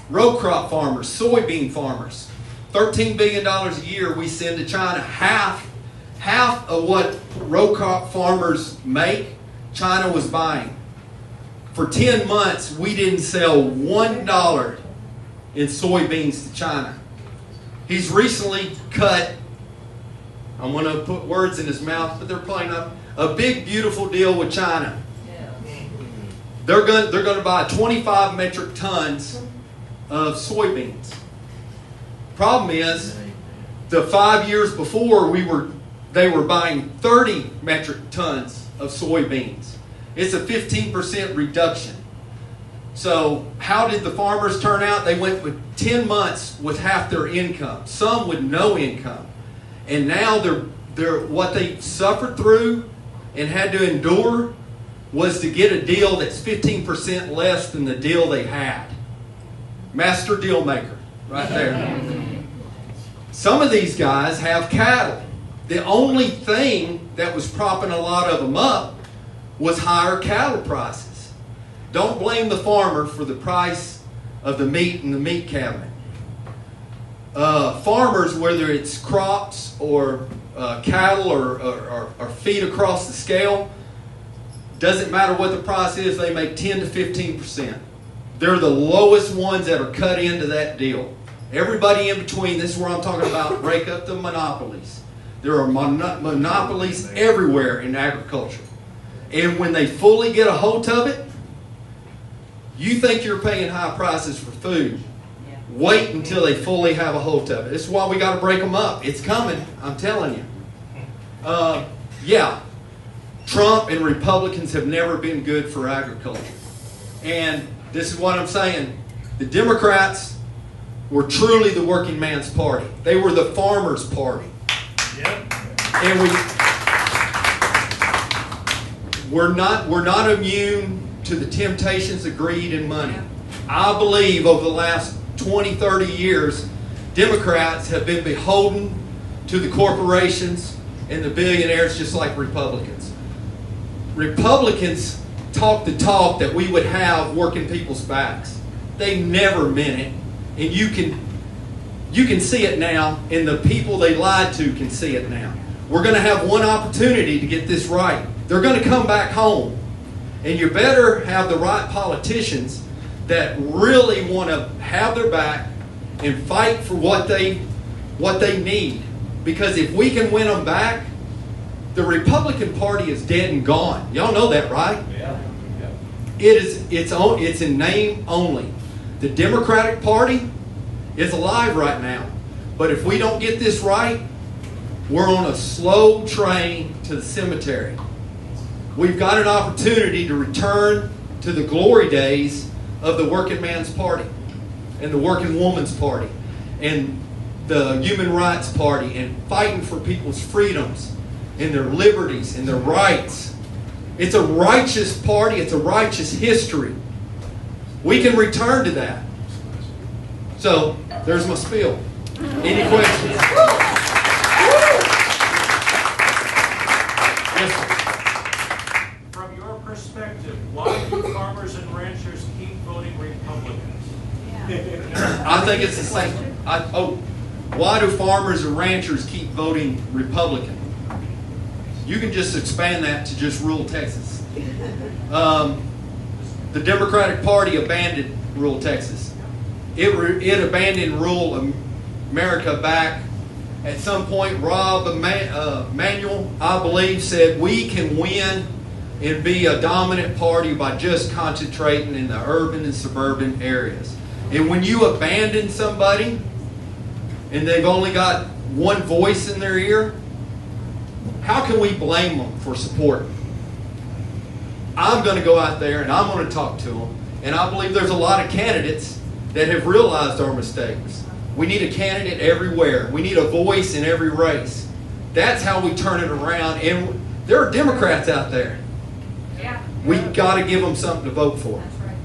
Row crop farmers, soybean farmers, $13 billion a year we send to China. Half of what row crop farmers make, China was buying. For 10 months, we didn't sell $1 in soybeans to China. He's recently cut, I'm going to put words in his mouth, but they're probably not, a big, beautiful deal with China. They're going to buy 25 metric tons of soybeans. Problem is, the 5 years before they were buying 30 metric tons of soybeans. It's a 15% reduction. So how did the farmers turn out? They went with 10 months with half their income, some with no income. And now they're what they suffered through and had to endure was to get a deal that's 15% less than the deal they had. Master deal maker, right there. Some of these guys have cattle. The only thing that was propping a lot of them up was higher cattle prices. Don't blame the farmer for the price of the meat in the meat cabinet. Farmers, whether it's crops or cattle or feed across the scale, doesn't matter what the price is, they make 10 to 15%. They're the lowest ones that are cut into that deal. Everybody in between, this is where I'm talking about, break up the monopolies. There are monopolies everywhere in agriculture. And when they fully get a hold of it, you think you're paying high prices for food. Wait until they fully have a hold of it. This is why we got to break them up. It's coming, I'm telling you. Yeah, Trump and Republicans have never been good for agriculture. And this is what I'm saying. The Democrats were truly the working man's party. They were the farmers' party. Yep. And we're not immune to the temptations of greed and money. I believe over the last 20, 30 years, Democrats have been beholden to the corporations and the billionaires just like Republicans. Republicans talk the talk that we would have working people's backs. They never meant it. And you can see it now, and the people they lied to can see it now. We're going to have one opportunity to get this right. They're going to come back home. And you better have the right politicians that really want to have their back and fight for what they need. Because if we can win them back, the Republican Party is dead and gone. Y'all know that, right? Yeah. It's in name only. The Democratic Party is alive right now. But if we don't get this right, we're on a slow train to the cemetery. We've got an opportunity to return to the glory days of the working man's party and the working woman's party and the human rights party and fighting for people's freedoms and their liberties and their rights. It's a righteous party. It's a righteous history. We can return to that. So, there's my spiel. Any questions? Yes, sir. From your perspective, why do farmers and ranchers keep voting Republicans? I think it's the same. Why do farmers and ranchers keep voting Republican? You can just expand that to just rural Texas. The Democratic Party abandoned rural Texas. It abandoned rural America back at some point. Rob Emanuel, I believe, said we can win and be a dominant party by just concentrating in the urban and suburban areas. And when you abandon somebody and they've only got one voice in their ear, how can we blame them for support? I'm going to go out there and I'm going to talk to them. And I believe there's a lot of candidates that have realized our mistakes. We need a candidate everywhere. We need a voice in every race. That's how we turn it around. And there are Democrats out there. Yeah. We got to give them something to vote for. That's right.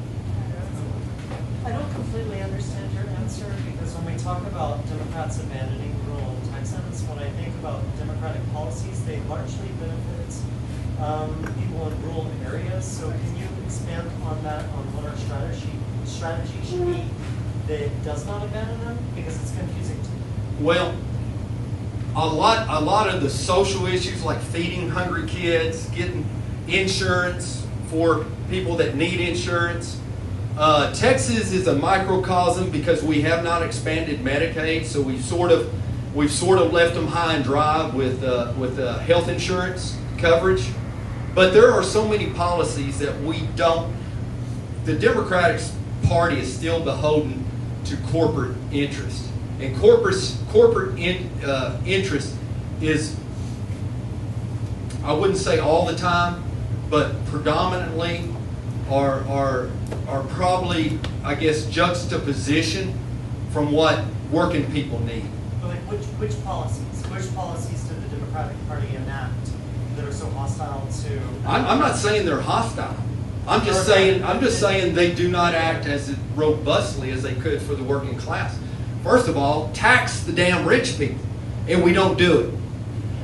I don't completely understand your answer, because when we talk about Democrats abandoning rural Texans, when I think about Democratic policies, they largely benefit people in rural areas. So can you expand on that, on what our strategy should be that does not abandon them? Because it's confusing to me. Well, a lot of the social issues like feeding hungry kids, getting insurance for people that need insurance. Texas is a microcosm because we have not expanded Medicaid, so we've sort of left them high and dry with health insurance coverage. But there are so many policies that we don't. The Democratic Party is still beholden to corporate interest, and corporate interest is, I wouldn't say all the time, but predominantly are probably, I guess, juxtaposition from what working people need. But like which policies do the Democratic Party enact that are so hostile to? I'm not saying they're hostile. I'm just saying they do not act as robustly as they could for the working class. First of all, tax the damn rich people, and we don't do it.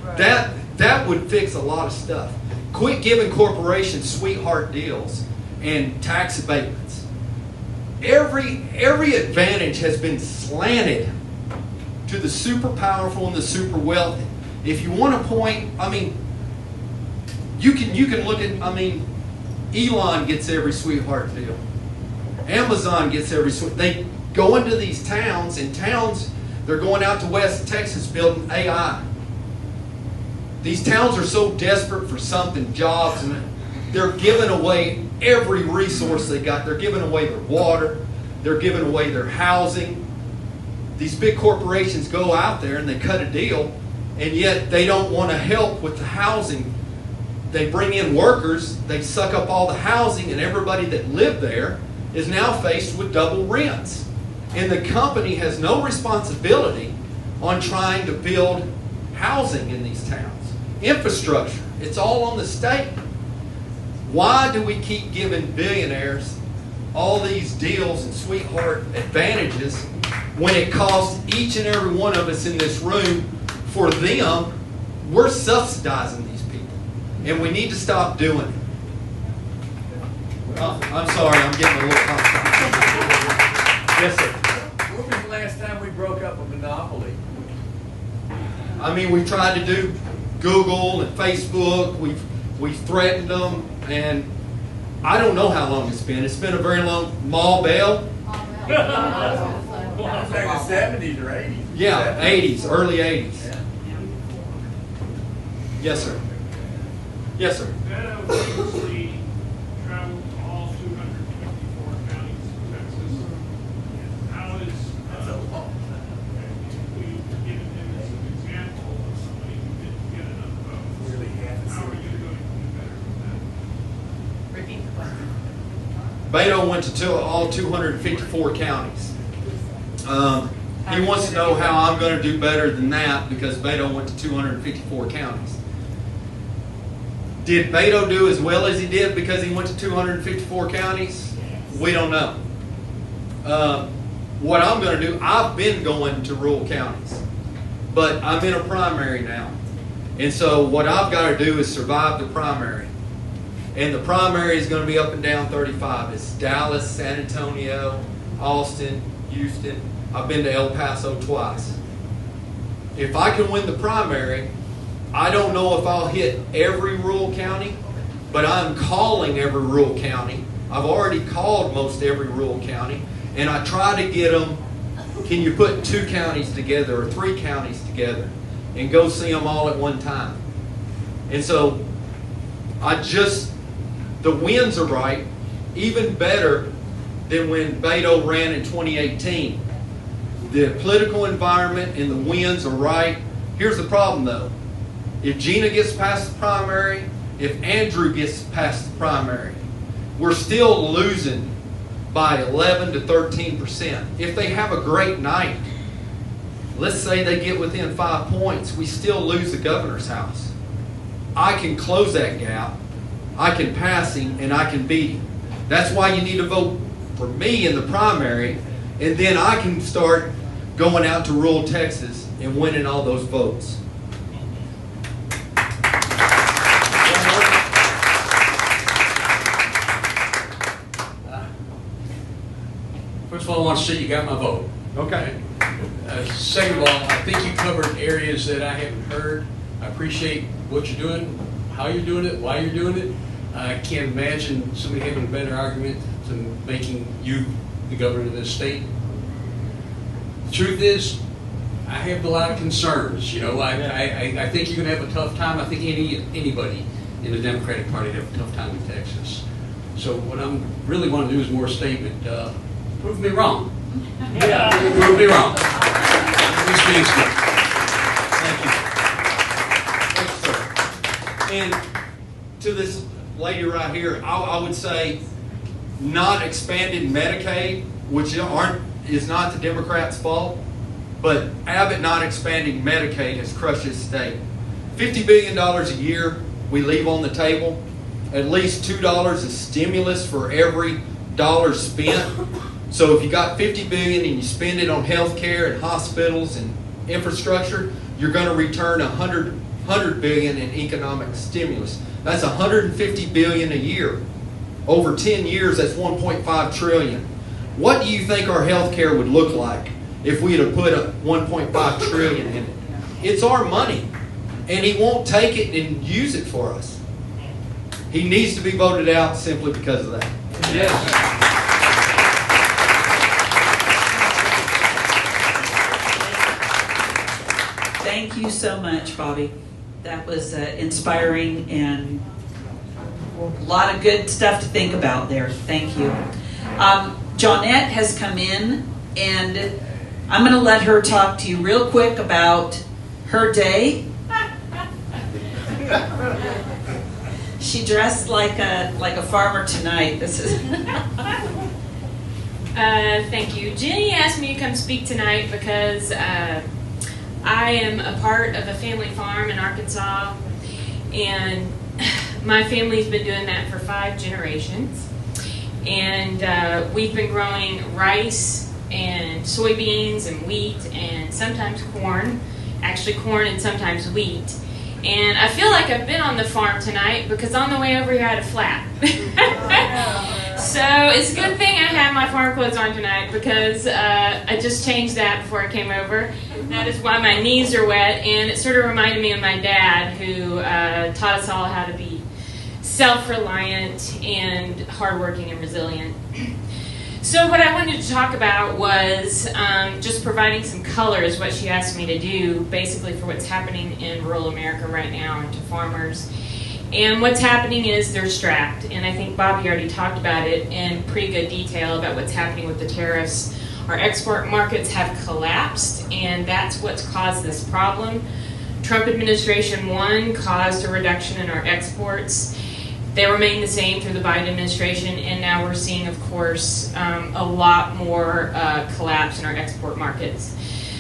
Right. That would fix a lot of stuff. Quit giving corporations sweetheart deals and tax abatements. Every advantage has been slanted to the super powerful and the super wealthy. If you want to point, I mean, you can look at, I mean, Elon gets every sweetheart deal. Amazon gets every they go into these towns, they're going out to West Texas building AI. These towns are so desperate for something, jobs, and they're giving away every resource they got. They're giving away their water. They're giving away their housing. These big corporations go out there and they cut a deal, and yet they don't want to help with the housing. They bring in workers, they suck up all the housing, and everybody that lived there is now faced with double rents. And the company has no responsibility on trying to build housing in these towns. Infrastructure, it's all on the state. Why do we keep giving billionaires all these deals and sweetheart advantages when it costs each and every one of us in this room, for them, we're subsidizing these people. And we need to stop doing it. Oh, I'm sorry, I'm getting a little complicated. Yes, sir. When was the last time we broke up a monopoly? I mean, we've tried to do Google and Facebook. We've threatened them, and I don't know how long it's been. It's been a very long. Mall Bell. Well, it's like the 70s or 80s. Yeah, 80s, early 80s. Yeah. Yes, sir. Yes, sir. That famously traveled to all 254 counties of Texas. And how is That's a long time. we've given him as an example of somebody who didn't get enough votes? Nearly half the How are city. you going to do better than that? Repeat the question. Beto went to all 254 counties. He wants to know how I'm going to do better than that because Beto went to 254 counties. Did Beto do as well as he did because he went to 254 counties? We don't know. What I'm going to do, I've been going to rural counties, but I'm in a primary now. And so what I've got to do is survive the primary. And the primary is going to be up and down 35. It's Dallas, San Antonio, Austin, Houston. I've been to El Paso twice. If I can win the primary, I don't know if I'll hit every rural county, but I'm calling every rural county. I've already called most every rural county, and I try to get them, can you put 2 counties together or 3 counties together and go see them all at one time? And so the winds are right, even better than when Beto ran in 2018. The political environment and the winds are right. Here's the problem though. If Gina gets past the primary, if Andrew gets past the primary, we're still losing by 11 to 13%. If they have a great night, let's say they get within 5 points, we still lose the governor's house. I can close that gap, I can pass him, and I can beat him. That's why you need to vote for me in the primary, and then I can start going out to rural Texas and winning all those votes. First of all, I want to say you got my vote. Okay. Second of all, I think you covered areas that I haven't heard. I appreciate what you're doing, how you're doing it, why you're doing it. I can't imagine somebody having a better argument than making you the governor of this state. The truth is, I have a lot of concerns. You know, I think you're going to have a tough time. I think anybody in the Democratic Party would have a tough time in Texas. So what I really want to do is more statement. Prove me wrong. Yeah. Prove me wrong. Thank you. Thanks, sir. And to this lady right here, I would say not expanding Medicaid, which is not the Democrats' fault, but Abbott not expanding Medicaid has crushed this state. $50 billion a year we leave on the table. At least $2 is stimulus for every dollar spent. So if you got $50 billion and you spend it on health care and hospitals and infrastructure, you're going to return $100 billion in economic stimulus. That's $150 billion a year. Over 10 years, that's $1.5 trillion. What do you think our health care would look like if we had put a $1.5 trillion in it? It's our money, and he won't take it and use it for us. He needs to be voted out simply because of that. Yes. Thank you so much, Bobby. That was inspiring and a lot of good stuff to think about there. Thank you. Johnette has come in, and I'm going to let her talk to you real quick about her day. She dressed like a farmer tonight. This is. Thank you. Jenny asked me to come speak tonight because I am a part of a family farm in Arkansas, and my family's been doing that for 5 generations. And we've been growing rice and soybeans and wheat and sometimes corn, actually corn and sometimes wheat. And I feel like I've been on the farm tonight because on the way over here I had a flat. So it's a good thing I have my farm clothes on tonight because I just changed that before I came over. That is why my knees are wet, and it sort of reminded me of my dad who taught us all how to be self-reliant and hardworking and resilient. So what I wanted to talk about was just providing some color is what she asked me to do, basically for what's happening in rural America right now and to farmers. And what's happening is they're strapped, and I think Bobby already talked about it in pretty good detail about what's happening with the tariffs. Our export markets have collapsed, and that's what's caused this problem. Trump administration 1 caused a reduction in our exports. They remain the same through the Biden administration, and now we're seeing, of course, a lot more collapse in our export markets.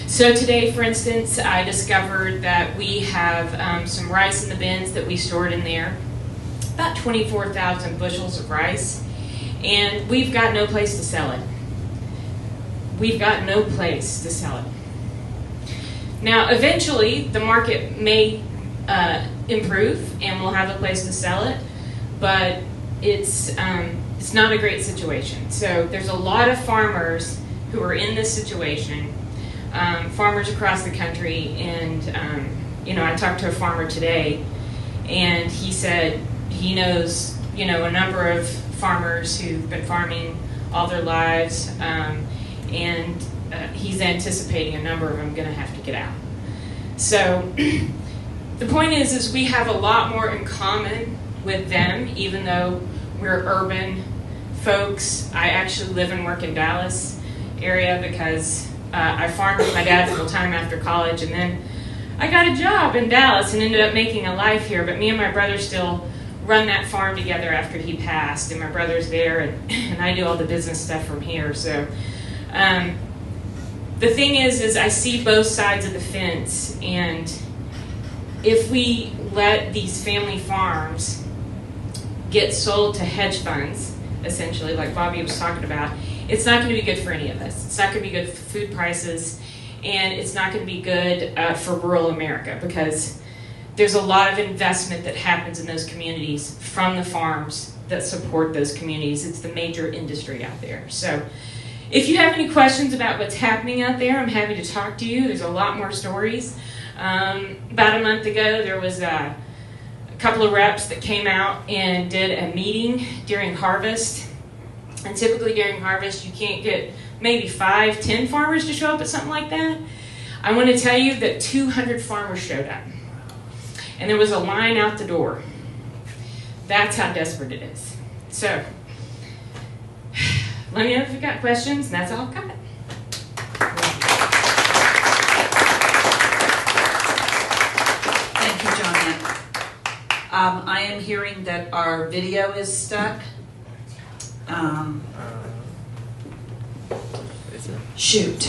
So today, for instance, I discovered that we have some rice in the bins that we stored in there, about 24,000 bushels of rice, and we've got no place to sell it. We've got no place to sell it. Now, eventually, the market may improve, and we'll have a place to sell it, but it's not a great situation. So there's a lot of farmers who are in this situation, farmers across the country, and I talked to a farmer today, and he said he knows a number of farmers who've been farming all their lives, and he's anticipating a number of them going to have to get out. So the point is we have a lot more in common with them, even though we're urban folks. I actually live and work in Dallas area because I farmed with my dad full time after college, and then I got a job in Dallas and ended up making a life here. But me and my brother still run that farm together after he passed, and my brother's there, and I do all the business stuff from here. So the thing is I see both sides of the fence, and if we let these family farms get sold to hedge funds, essentially, like Bobby was talking about, it's not going to be good for any of us. It's not going to be good for food prices, and it's not going to be good for rural America, because there's a lot of investment that happens in those communities from the farms that support those communities. It's the major industry out there. So if you have any questions about what's happening out there, I'm happy to talk to you. There's a lot more stories. About a month ago, there was a couple of reps that came out and did a meeting during harvest. And typically during harvest, you can't get maybe 5, 10 farmers to show up at something like that. I want to tell you that 200 farmers showed up. And there was a line out the door. That's how desperate it is. So, let me know if you've got questions, and that's all I've got. Thank you, Joanette. I am hearing that our video is stuck. Shoot.